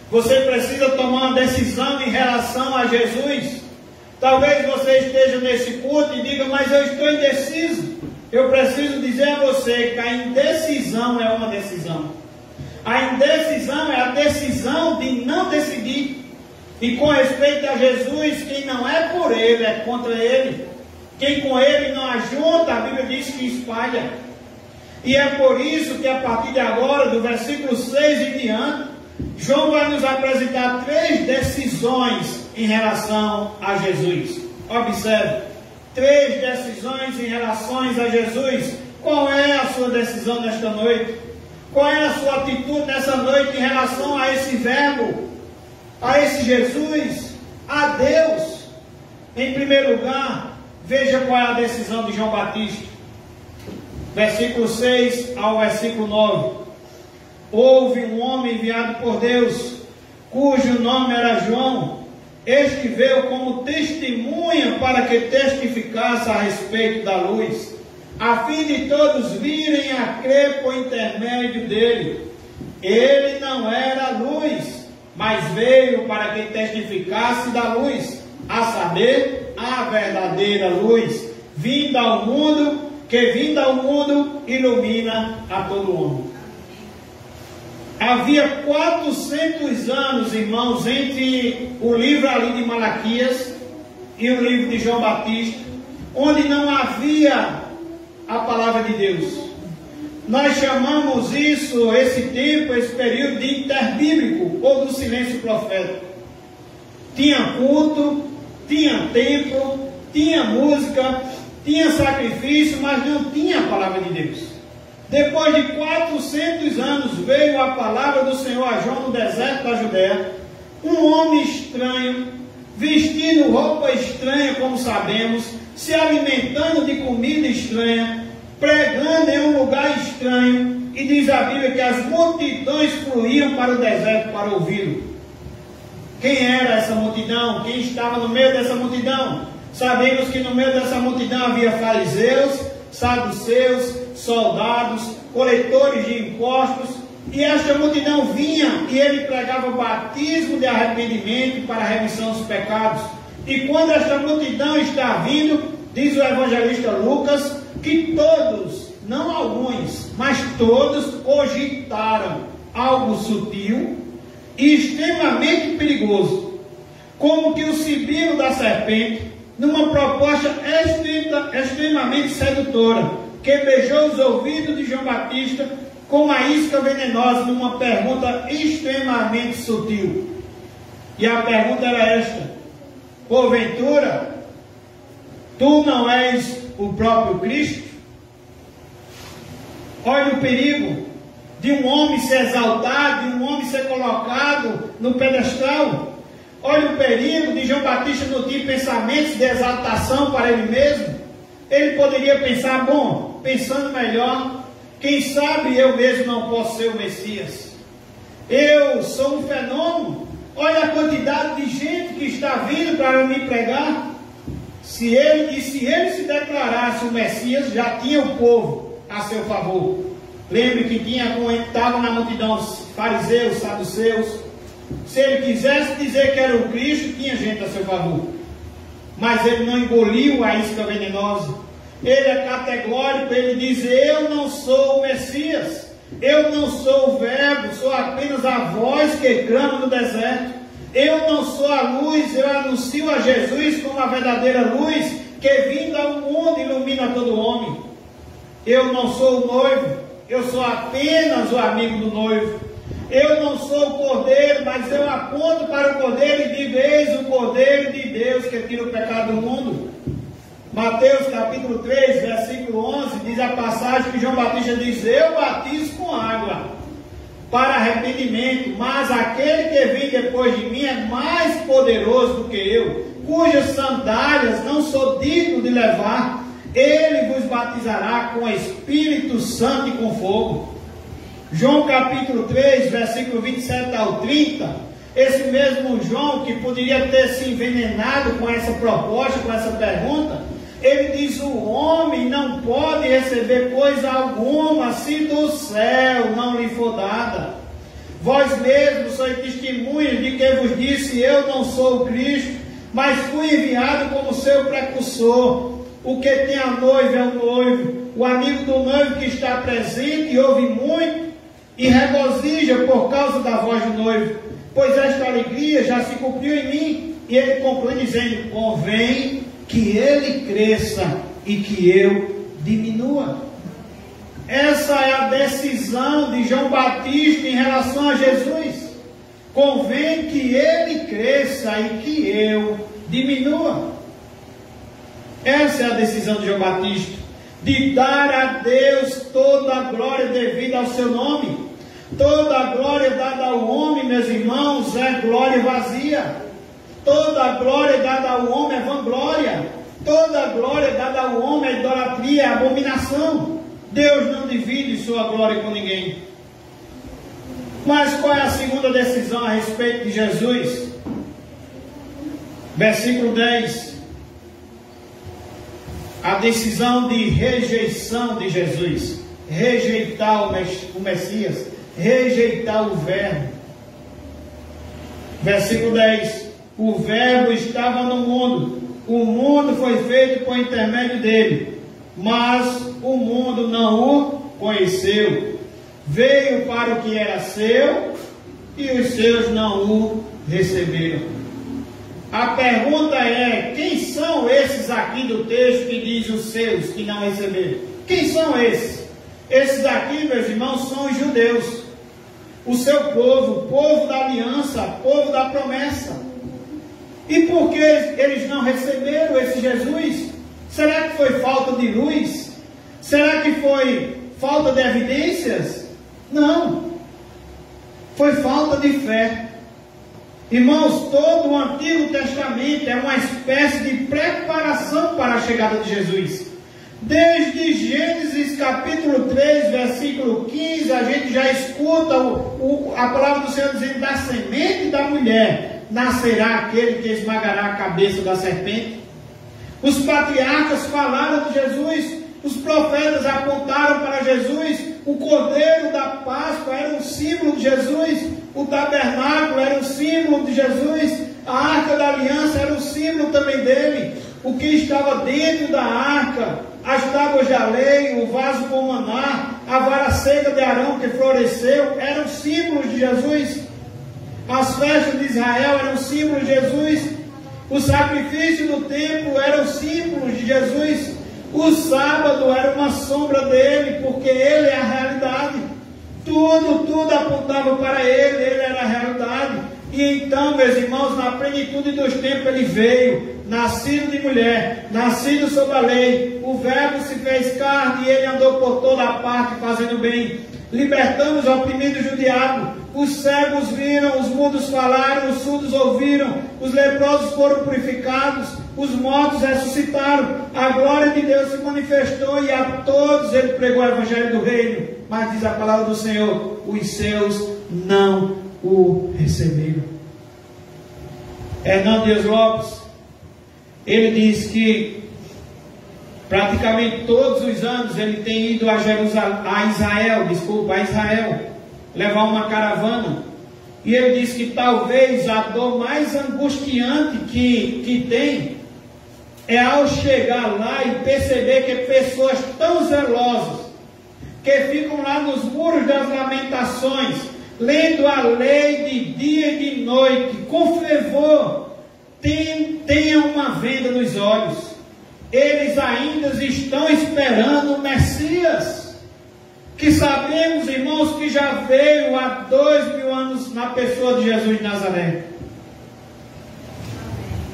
Você precisa tomar uma decisão em relação a Jesus. Talvez você esteja nesse culto e diga: mas eu estou indeciso. Eu preciso dizer a você que a indecisão é uma decisão. A indecisão é a decisão de não decidir. E com respeito a Jesus, quem não é por Ele é contra Ele. Quem com Ele não ajunta, a Bíblia diz que espalha. E é por isso que a partir de agora, do versículo 6 em diante, João vai nos apresentar 3 decisões em relação a Jesus. Observe, 3 decisões em relação a Jesus. Qual é a sua decisão nesta noite? Qual é a sua atitude nessa noite em relação a esse verbo, a esse Jesus, a Deus? Em primeiro lugar, veja qual é a decisão de João Batista. Versículo 6 ao versículo 9. Houve um homem enviado por Deus, cujo nome era João. Este veio como testemunha para que testificasse a respeito da luz, a fim de todos virem a crer por intermédio dele. Ele não era luz, mas veio para que testificasse da luz, a saber, a verdadeira luz, vinda ao mundo, que vinda ao mundo ilumina a todo homem. Havia 400 anos, irmãos, entre o livro ali de Malaquias e o livro de João Batista, onde não havia a palavra de Deus. Nós chamamos isso, esse tempo, esse período de interbíblico, ou do silêncio profético. Tinha culto, tinha templo, tinha música, tinha sacrifício, mas não tinha a palavra de Deus. Depois de 400 anos veio a palavra do Senhor a João no deserto da Judéia, um homem estranho, vestindo roupa estranha, como sabemos, se alimentando de comida estranha, pregando em um lugar estranho, e diz a Bíblia que as multidões fluíam para o deserto para ouvi-lo. Quem era essa multidão? Quem estava no meio dessa multidão? Sabemos que no meio dessa multidão havia fariseus, saduceus, soldados, coletores de impostos, e esta multidão vinha e ele pregava o batismo de arrependimento para a remissão dos pecados. E quando esta multidão está vindo, diz o evangelista Lucas, que todos, não alguns, mas todos cogitaram algo sutil e extremamente perigoso, como que o sibilo da serpente, numa proposta extremamente sedutora, que beijou os ouvidos de João Batista com uma isca venenosa, numa pergunta extremamente sutil. E a pergunta era esta: porventura, tu não és o próprio Cristo? Olha o perigo de um homem ser exaltado, de um homem ser colocado no pedestal. Olha o perigo de João Batista não ter pensamentos de exaltação para ele mesmo. Ele poderia pensar, bom, pensando melhor, quem sabe eu mesmo não posso ser o Messias. Eu sou um fenômeno. Olha a quantidade de gente que está vindo para me pregar. Se ele se declarasse o Messias, já tinha o povo a seu favor. Lembre que estava na multidão fariseus, saduceus. Se ele quisesse dizer que era o Cristo, tinha gente a seu favor. Mas ele não engoliu a isca venenosa. Ele é categórico, ele diz: eu não sou o Messias, eu não sou o Verbo, sou apenas a voz que clama no deserto. Eu não sou a luz, eu anuncio a Jesus como a verdadeira luz, que vindo ao mundo ilumina todo homem. Eu não sou o noivo, eu sou apenas o amigo do noivo. Eu não sou o cordeiro, mas eu aponto para o cordeiro e digo: eis o cordeiro de Deus que tira o pecado do mundo. Mateus capítulo 3, versículo 11, diz a passagem que João Batista diz: eu batizo com água para arrependimento, mas aquele que vem depois de mim é mais poderoso do que eu, cujas sandálias não sou digno de levar. Ele vos batizará com o Espírito Santo e com fogo. João capítulo 3, versículo 27 ao 30, esse mesmo João que poderia ter se envenenado com essa proposta, com essa pergunta, ele diz: o homem não pode receber coisa alguma se do céu não lhe for dada. Vós mesmos sois testemunhas de que vos disse: eu não sou o Cristo, mas fui enviado como seu precursor. O que tem a noiva é o noivo, o amigo do noivo que está presente e ouve muito e regozija por causa da voz do noivo, pois esta alegria já se cumpriu em mim. E ele conclui dizendo: convém que ele cresça e que eu diminua. Essa é a decisão de João Batista em relação a Jesus. Convém que ele cresça e que eu diminua. Essa é a decisão de João Batista, de dar a Deus toda a glória devida ao seu nome. Toda a glória dada ao homem, meus irmãos, é glória vazia. Toda a glória dada ao homem é vanglória. Toda a glória dada ao homem é idolatria, é abominação. Deus não divide sua glória com ninguém. Mas qual é a segunda decisão a respeito de Jesus? Versículo 10. A decisão de rejeição de Jesus. Rejeitar o Messias. rejeitar o Verbo. Versículo 10: o Verbo estava no mundo, o mundo foi feito por intermédio dele, mas o mundo não o conheceu. Veio para o que era seu, e os seus não o receberam. A pergunta é: quem são esses aqui do texto que diz os seus que não receberam? Quem são esses? Esses aqui, meus irmãos, são os judeus, o seu povo, o povo da aliança, o povo da promessa. E por que eles não receberam esse Jesus? Será que foi falta de luz? Será que foi falta de evidências? Não, foi falta de fé. Irmãos, todo o Antigo Testamento é uma espécie de preparação para a chegada de Jesus. Desde Gênesis capítulo 3, versículo 15, a gente já escuta a palavra do Senhor dizendo: da semente da mulher nascerá aquele que esmagará a cabeça da serpente. Os patriarcas falaram de Jesus, os profetas apontaram para Jesus, o cordeiro da Páscoa era um símbolo de Jesus, o tabernáculo era um símbolo de Jesus, a arca da aliança era um símbolo também dele. O que estava dentro da arca, as tábuas da lei, o vaso com maná, a vara seca de Arão que floresceu, eram símbolos de Jesus. As festas de Israel eram símbolos de Jesus. O sacrifício do templo eram símbolos de Jesus. O sábado era uma sombra dele, porque ele é a realidade. Tudo apontava para ele era a realidade. E então, meus irmãos, na plenitude dos tempos ele veio, nascido de mulher, nascido sob a lei. O Verbo se fez carne e ele andou por toda a parte fazendo bem, libertando os oprimidos do diabo. Os cegos viram, os mudos falaram, os surdos ouviram, os leprosos foram purificados, os mortos ressuscitaram. A glória de Deus se manifestou e a todos ele pregou o evangelho do reino. Mas diz a palavra do Senhor: os seus não o receberam. Hernandes Lopes, ele diz que praticamente todos os anos ele tem ido a Israel, levar uma caravana. E ele diz que talvez a dor mais angustiante que tem é ao chegar lá e perceber que pessoas tão zelosas, que ficam lá nos muros das lamentações, lendo a lei de dia e de noite, com fervor, tenham uma venda nos olhos. Eles ainda estão esperando o Messias, que sabemos, irmãos, que já veio há 2000 anos na pessoa de Jesus de Nazaré.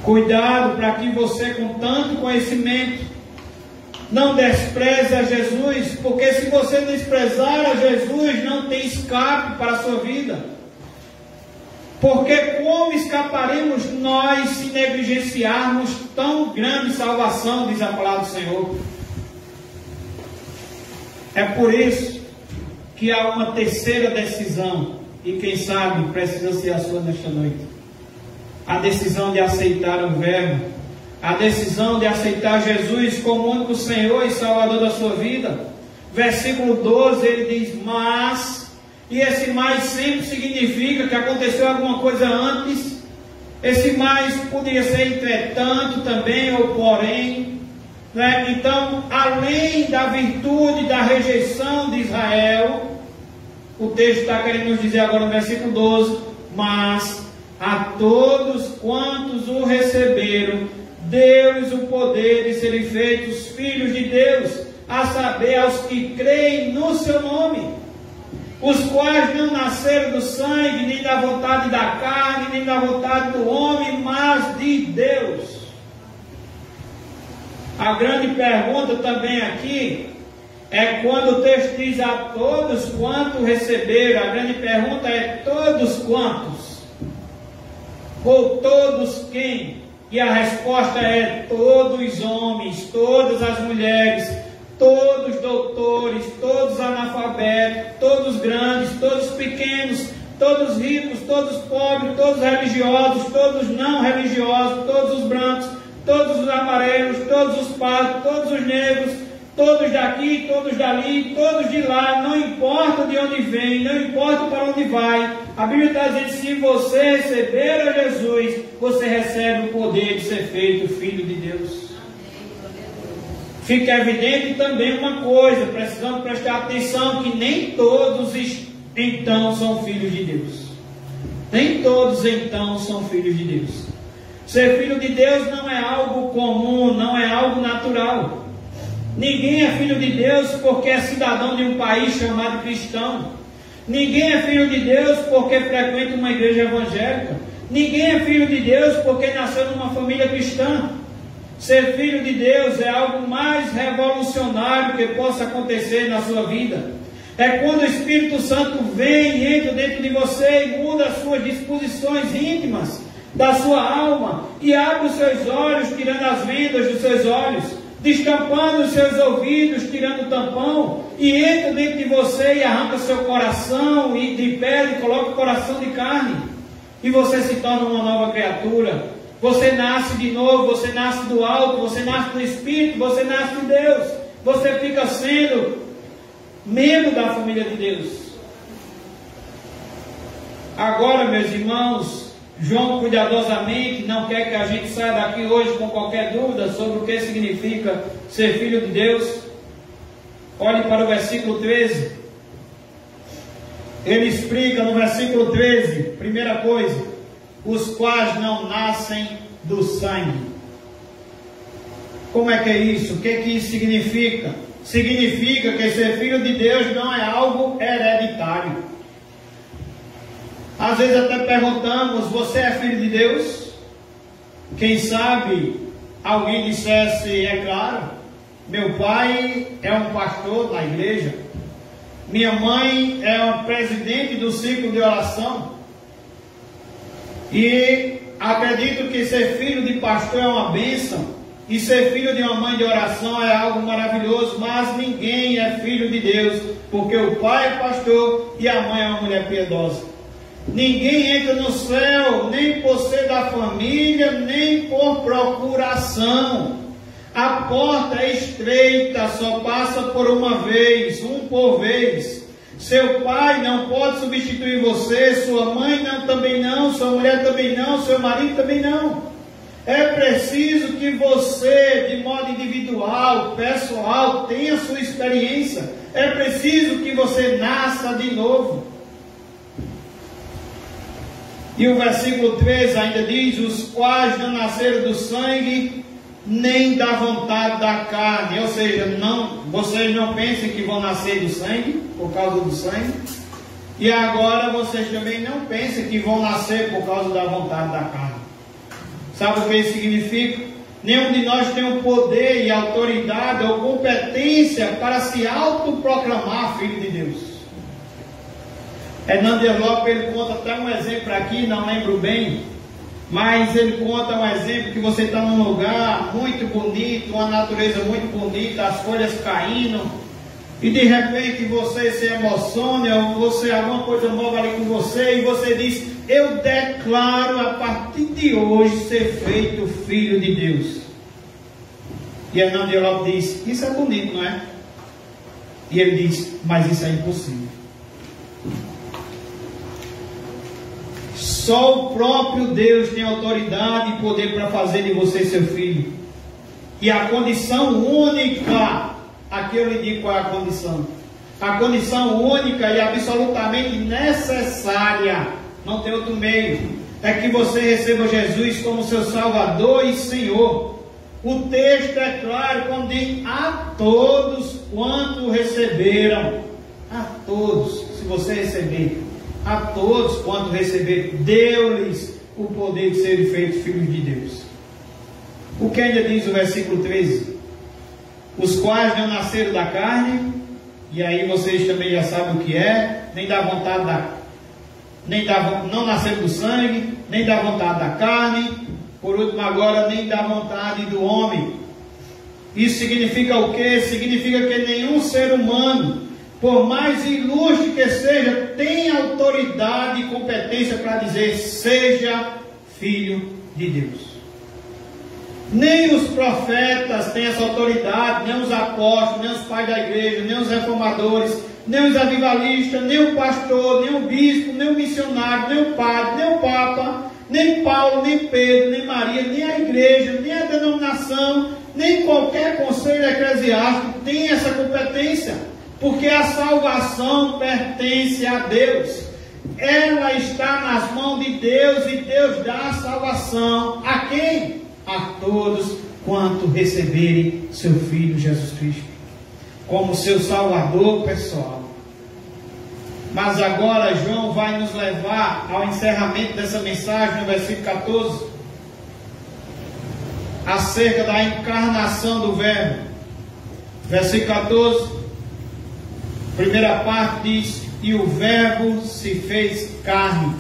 Cuidado para que você, com tanto conhecimento, não despreze a Jesus, porque se você desprezar a Jesus, não tem escape para a sua vida. Porque como escaparemos nós se negligenciarmos tão grande salvação, diz a palavra do Senhor. É por isso que há uma terceira decisão, e quem sabe precisa ser a sua nesta noite. A decisão de aceitar o Verbo, a decisão de aceitar Jesus como o único Senhor e Salvador da sua vida. Versículo 12, ele diz: mas, e esse mais sempre significa que aconteceu alguma coisa antes. Esse mais podia ser entretanto também, ou porém, né? Então, além da virtude da rejeição de Israel, o texto está querendo nos dizer agora no versículo 12: mas a todos quantos o receberam, deu-lhes o poder de serem feitos filhos de Deus, a saber, aos que creem no seu nome, os quais não nasceram do sangue, nem da vontade da carne, nem da vontade do homem, mas de Deus. A grande pergunta também aqui é quando o texto diz a todos quantos receberam. A grande pergunta é: todos quantos? Ou todos quem? E a resposta é: todos os homens, todas as mulheres, todos doutores, todos analfabetos, todos grandes, todos pequenos, todos ricos, todos pobres, todos religiosos, todos não religiosos, todos os brancos, todos os amarelos, todos os pardos, todos os negros, todos daqui, todos dali, todos de lá, não importa de onde vem, não importa para onde vai. A Bíblia está dizendo que se você receber a Jesus, você recebe o poder de ser feito filho de Deus. Fica evidente também uma coisa, precisamos prestar atenção, que nem todos então são filhos de Deus. Nem todos então são filhos de Deus. Ser filho de Deus não é algo comum, não é algo natural. Ninguém é filho de Deus porque é cidadão de um país chamado cristão. Ninguém é filho de Deus porque frequenta uma igreja evangélica. Ninguém é filho de Deus porque nasceu numa família cristã. Ser filho de Deus é algo mais revolucionário que possa acontecer na sua vida. É quando o Espírito Santo vem e entra dentro de você e muda as suas disposições íntimas da sua alma e abre os seus olhos, tirando as vendas dos seus olhos, destampando os seus ouvidos, tirando o tampão, e entra dentro de você e arranca seu coração e de pele, coloca o coração de carne, e você se torna uma nova criatura. Você nasce de novo, você nasce do alto, você nasce do Espírito, você nasce de Deus, você fica sendo membro da família de Deus. Agora, meus irmãos, João cuidadosamente não quer que a gente saia daqui hoje com qualquer dúvida sobre o que significa ser filho de Deus. Olhe para o versículo 13. Ele explica no versículo 13, primeira coisa, os quais não nascem do sangue. Como é que é isso? O que isso significa? Significa que ser filho de Deus não é algo hereditário. Às vezes até perguntamos, você é filho de Deus? Quem sabe alguém dissesse, é claro, meu pai é um pastor da igreja, minha mãe é uma presidente do ciclo de oração, e acredito que ser filho de pastor é uma bênção, e ser filho de uma mãe de oração é algo maravilhoso, mas ninguém é filho de Deus, porque o pai é pastor e a mãe é uma mulher piedosa. Ninguém entra no céu, nem por ser da família, nem por procuração. A porta é estreita, só passa por uma vez, um por vez. Seu pai não pode substituir você, sua mãe também não, sua mulher também não, seu marido também não. É preciso que você, de modo individual, pessoal, tenha sua experiência. É preciso que você nasça de novo. E o versículo 13 ainda diz, os quais não nasceram do sangue, nem da vontade da carne. Ou seja, vocês não pensem que vão nascer do sangue, por causa do sangue. E agora vocês também não pensem que vão nascer por causa da vontade da carne. Sabe o que isso significa? Nenhum de nós tem o poder e autoridade ou competência para se autoproclamar filho de Deus. Hernando Lopes, ele conta até um exemplo aqui, não lembro bem, mas ele conta um exemplo que você está num lugar muito bonito, uma natureza muito bonita, as folhas caindo, e de repente você se emociona, ou você alguma coisa nova ali com você, e você diz, eu declaro a partir de hoje ser feito filho de Deus. E Hernando Lopes diz, isso é bonito, não é? E ele diz, mas isso é impossível. Só o próprio Deus tem autoridade e poder para fazer de você seu filho. E a condição única, aqui eu lhe digo qual é a condição. A condição única e absolutamente necessária, não tem outro meio, é que você receba Jesus como seu Salvador e Senhor. O texto é claro quando diz, a todos quanto receberam. A todos, se você receber. A todos quanto receber, deu-lhes o poder de serem feitos filhos de Deus. O que ainda diz o versículo 13? Os quais não nasceram da carne, e aí vocês também já sabem o que é, nem da vontade não nasceram do sangue, nem da vontade da carne, por último agora, nem da vontade do homem. Isso significa o quê? Significa que nenhum ser humano, por mais ilustre que seja, tem autoridade e competência para dizer, seja filho de Deus. Nem os profetas têm essa autoridade, nem os apóstolos, nem os pais da igreja, nem os reformadores, nem os avivalistas, nem o pastor, nem o bispo, nem o missionário, nem o padre, nem o papa, nem Paulo, nem Pedro, nem Maria, nem a igreja, nem a denominação, nem qualquer conselho eclesiástico tem essa competência, porque a salvação pertence a Deus. Ela está nas mãos de Deus e Deus dá a salvação a quem? A todos quanto receberem seu Filho Jesus Cristo como seu Salvador pessoal. Mas agora João vai nos levar ao encerramento dessa mensagem no versículo 14, acerca da encarnação do Verbo. Versículo 14, primeira parte diz: e o Verbo se fez carne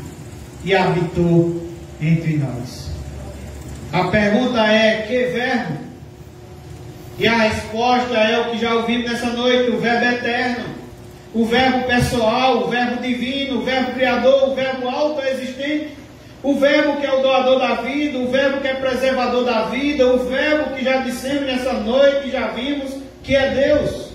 e habitou entre nós. A pergunta é: que verbo? E a resposta é o que já ouvimos nessa noite: o verbo eterno, o verbo pessoal, o verbo divino, o verbo criador, o verbo autoexistente, o verbo que é o doador da vida, o verbo que é preservador da vida, o verbo que já dissemos nessa noite e já vimos que é Deus.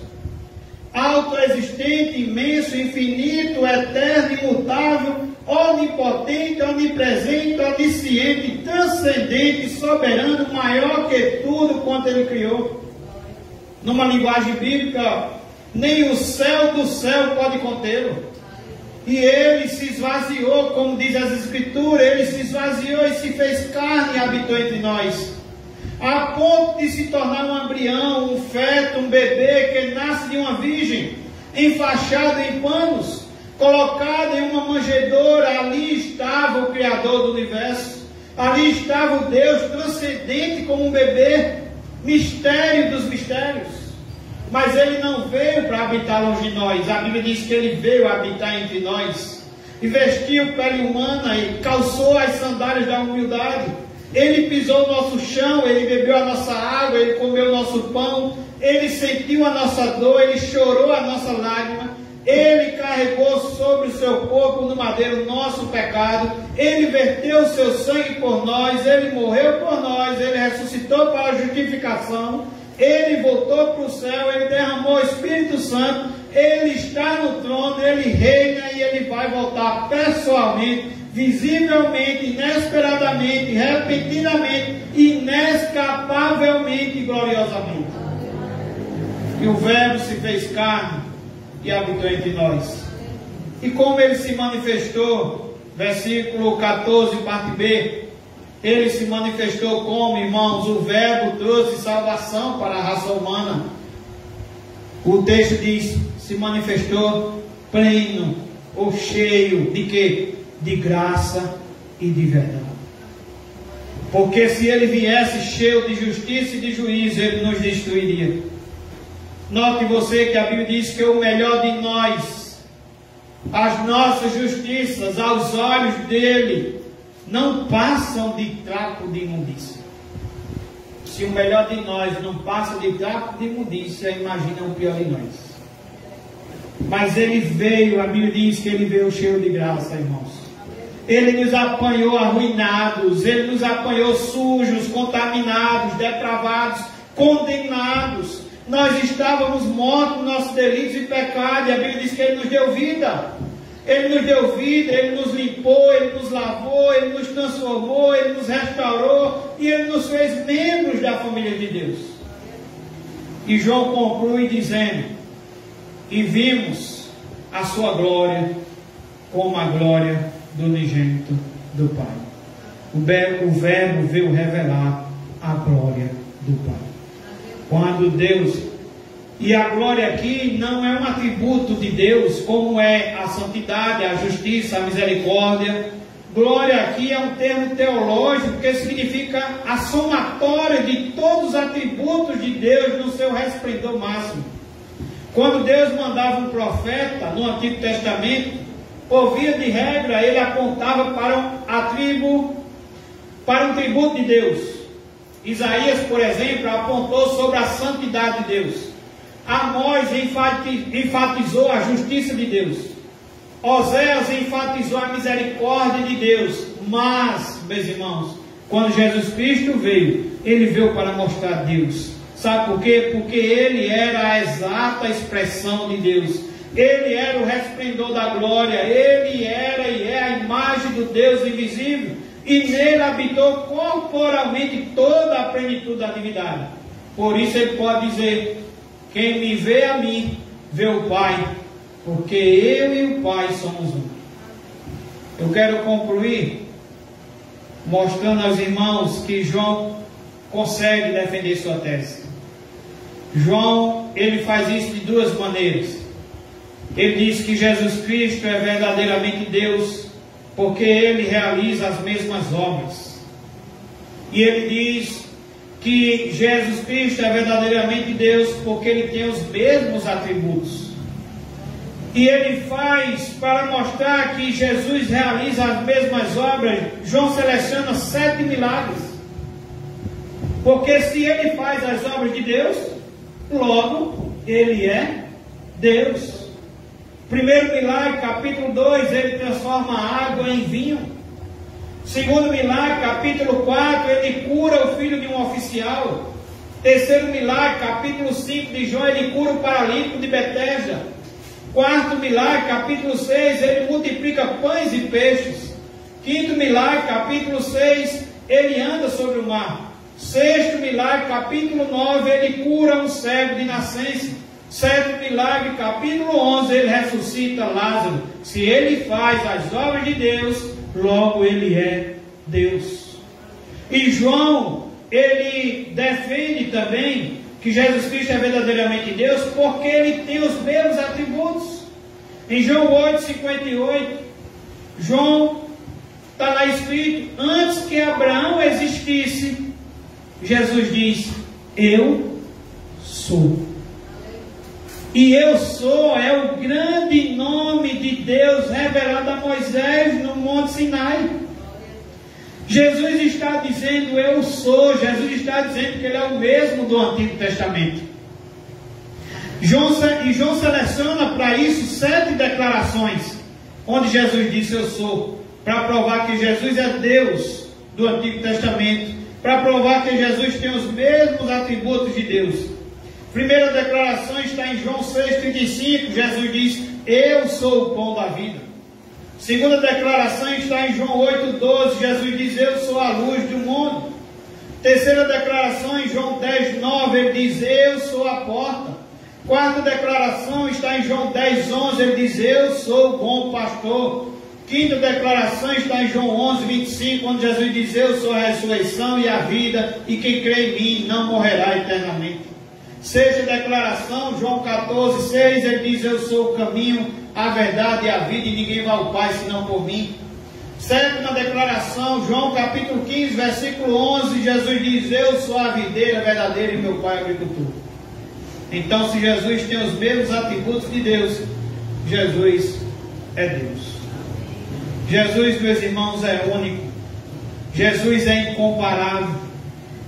Autoexistente, imenso, infinito, eterno, imutável, onipotente, onipresente, onisciente, transcendente, soberano, maior que tudo quanto Ele criou. Numa linguagem bíblica, nem o céu do céu pode contê-lo. E Ele se esvaziou, como diz as Escrituras, Ele se esvaziou e se fez carne e habitou entre nós, a ponto de se tornar um embrião, um feto, um bebê que nasce de uma virgem, enfaixado em panos, colocado em uma manjedoura. Ali estava o Criador do universo, ali estava o Deus transcendente como um bebê, mistério dos mistérios. Mas Ele não veio para habitar longe de nós. A Bíblia diz que Ele veio habitar entre nós, e vestiu pele humana e calçou as sandálias da humildade. Ele pisou o nosso chão, Ele bebeu a nossa água, Ele comeu o nosso pão, Ele sentiu a nossa dor, Ele chorou a nossa lágrima, Ele carregou sobre o seu corpo no madeiro o nosso pecado, Ele verteu o seu sangue por nós, Ele morreu por nós, Ele ressuscitou para a justificação, Ele voltou para o céu, Ele derramou o Espírito Santo, Ele está no trono, Ele reina e Ele vai voltar pessoalmente, visivelmente, inesperadamente, repentinamente, inescapavelmente e gloriosamente. E o Verbo se fez carne e habitou entre nós. E como Ele se manifestou, versículo 14, parte B, Ele se manifestou como, irmãos? O Verbo trouxe salvação para a raça humana. O texto diz: se manifestou pleno ou cheio de quê? De graça e de verdade. Porque se Ele viesse cheio de justiça e de juízo, Ele nos destruiria. Note você que a Bíblia diz que o melhor de nós, as nossas justiças aos olhos dEle, não passam de trapo de imundícia. Se o melhor de nós não passa de trapo de imundícia, imagina o pior de nós. Mas Ele veio, a Bíblia diz que Ele veio cheio de graça, irmãos. Ele nos apanhou arruinados, Ele nos apanhou sujos, contaminados, depravados, condenados. Nós estávamos mortos nos nossos delitos e pecados, e a Bíblia diz que Ele nos deu vida. Ele nos deu vida, Ele nos limpou, Ele nos lavou, Ele nos transformou, Ele nos restaurou, e Ele nos fez membros da família de Deus. E João conclui dizendo: e vimos a sua glória como a glória do unigênito do Pai. O Verbo veio revelar a glória do Pai. Quando Deus, e a glória aqui não é um atributo de Deus, como é a santidade, a justiça, a misericórdia. Glória aqui é um termo teológico que significa a somatória de todos os atributos de Deus no seu resplendor máximo. Quando Deus mandava um profeta no Antigo Testamento, por via de regra, ele apontava para um tributo de Deus. Isaías, por exemplo, apontou sobre a santidade de Deus. Amós enfatizou a justiça de Deus. Oséias enfatizou a misericórdia de Deus. Mas, meus irmãos, quando Jesus Cristo veio, Ele veio para mostrar Deus. Sabe por quê? Porque Ele era a exata expressão de Deus. Ele era o resplendor da glória, Ele era e é a imagem do Deus invisível, e nele habitou corporalmente toda a plenitude da divindade. Por isso ele pode dizer: quem me vê a mim, vê o Pai, porque eu e o Pai somos um. Eu quero concluir mostrando aos irmãos que João consegue defender sua tese. João, ele faz isso de duas maneiras. Ele diz que Jesus Cristo é verdadeiramente Deus, porque Ele realiza as mesmas obras. E ele diz que Jesus Cristo é verdadeiramente Deus, porque Ele tem os mesmos atributos. E ele faz, para mostrar que Jesus realiza as mesmas obras, João seleciona 7 milagres. Porque se Ele faz as obras de Deus, logo Ele é Deus. Primeiro milagre, capítulo 2, Ele transforma a água em vinho. Segundo milagre, capítulo 4, Ele cura o filho de um oficial. Terceiro milagre, capítulo 5 de João, Ele cura o paralítico de Betesda. Quarto milagre, capítulo 6, Ele multiplica pães e peixes. Quinto milagre, capítulo 6, Ele anda sobre o mar. Sexto milagre, capítulo 9, Ele cura um cego de nascença. Sétimo milagre, capítulo 11, Ele ressuscita Lázaro. Se Ele faz as obras de Deus, logo Ele é Deus. E João, ele defende também que Jesus Cristo é verdadeiramente Deus, porque Ele tem os mesmos atributos. Em João 8,58, João está lá escrito: antes que Abraão existisse, Jesus diz: eu sou. E eu sou é o grande nome de Deus revelado a Moisés no Monte Sinai. Jesus está dizendo: eu sou. Jesus está dizendo que Ele é o mesmo do Antigo Testamento. João seleciona para isso 7 declarações, onde Jesus disse: eu sou, para provar que Jesus é Deus do Antigo Testamento, para provar que Jesus tem os mesmos atributos de Deus. Primeira declaração está em João 6,35, Jesus diz: eu sou o pão da vida. Segunda declaração está em João 8,12, Jesus diz: eu sou a luz do mundo. Terceira declaração em João 10,9, Ele diz: eu sou a porta. Quarta declaração está em João 10,11, Ele diz: eu sou o bom pastor. Quinta declaração está em João 11,25, onde Jesus diz: eu sou a ressurreição e a vida, e quem crê em mim não morrerá eternamente. Sexta declaração, João 14,6, Ele diz: eu sou o caminho, a verdade e a vida, e ninguém vai ao Pai senão por mim. Sétima declaração, João capítulo 15, versículo 11, Jesus diz: eu sou a videira verdadeira e meu Pai é o agricultor. Então, se Jesus tem os mesmos atributos de Deus, Jesus é Deus. Jesus, meus irmãos, é único. Jesus é incomparável.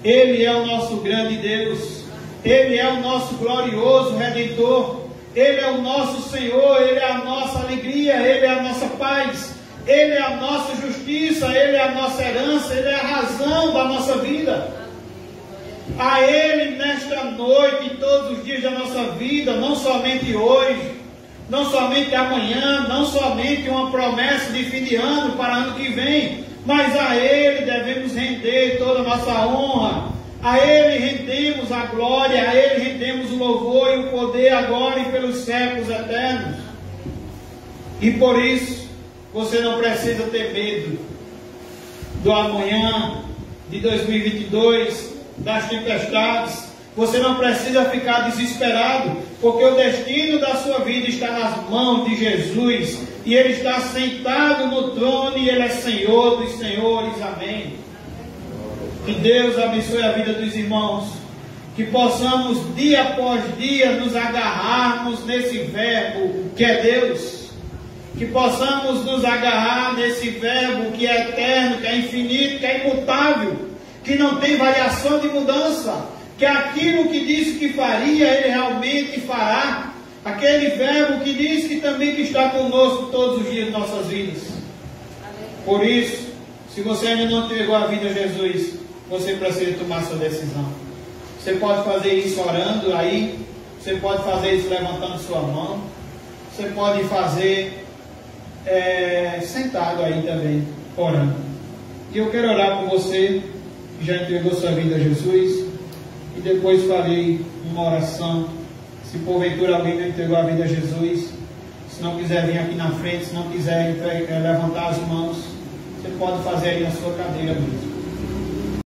Ele é o nosso grande Deus. Ele é o nosso glorioso Redentor. Ele é o nosso Senhor. Ele é a nossa alegria. Ele é a nossa paz. Ele é a nossa justiça. Ele é a nossa herança. Ele é a razão da nossa vida. A Ele, nesta noite e todos os dias da nossa vida, não somente hoje, não somente amanhã, não somente uma promessa de fim de ano para ano que vem, mas a Ele devemos render toda a nossa honra. A Ele rendemos a glória, a Ele rendemos o louvor e o poder agora e pelos séculos eternos. E por isso, você não precisa ter medo do amanhã de 2022, das tempestades. Você não precisa ficar desesperado, porque o destino da sua vida está nas mãos de Jesus, e Ele está sentado no trono, e Ele é Senhor dos senhores. Amém. Que Deus abençoe a vida dos irmãos, que possamos dia após dia nos agarrarmos nesse verbo que é Deus, que possamos nos agarrar nesse verbo que é eterno, que é infinito, que é imutável, que não tem variação de mudança, que aquilo que disse que faria, Ele realmente fará. Aquele verbo que diz que também que está conosco todos os dias de nossas vidas. Por isso, se você ainda não entregou a vida a Jesus, você precisa tomar sua decisão. Você pode fazer isso orando aí, você pode fazer isso levantando sua mão, você pode fazer sentado aí também, orando. E eu quero orar por você que já entregou sua vida a Jesus. E depois farei uma oração. Se porventura alguém não entregou a vida a Jesus, se não quiser vir aqui na frente, se não quiser levantar as mãos, você pode fazer aí na sua cadeira mesmo.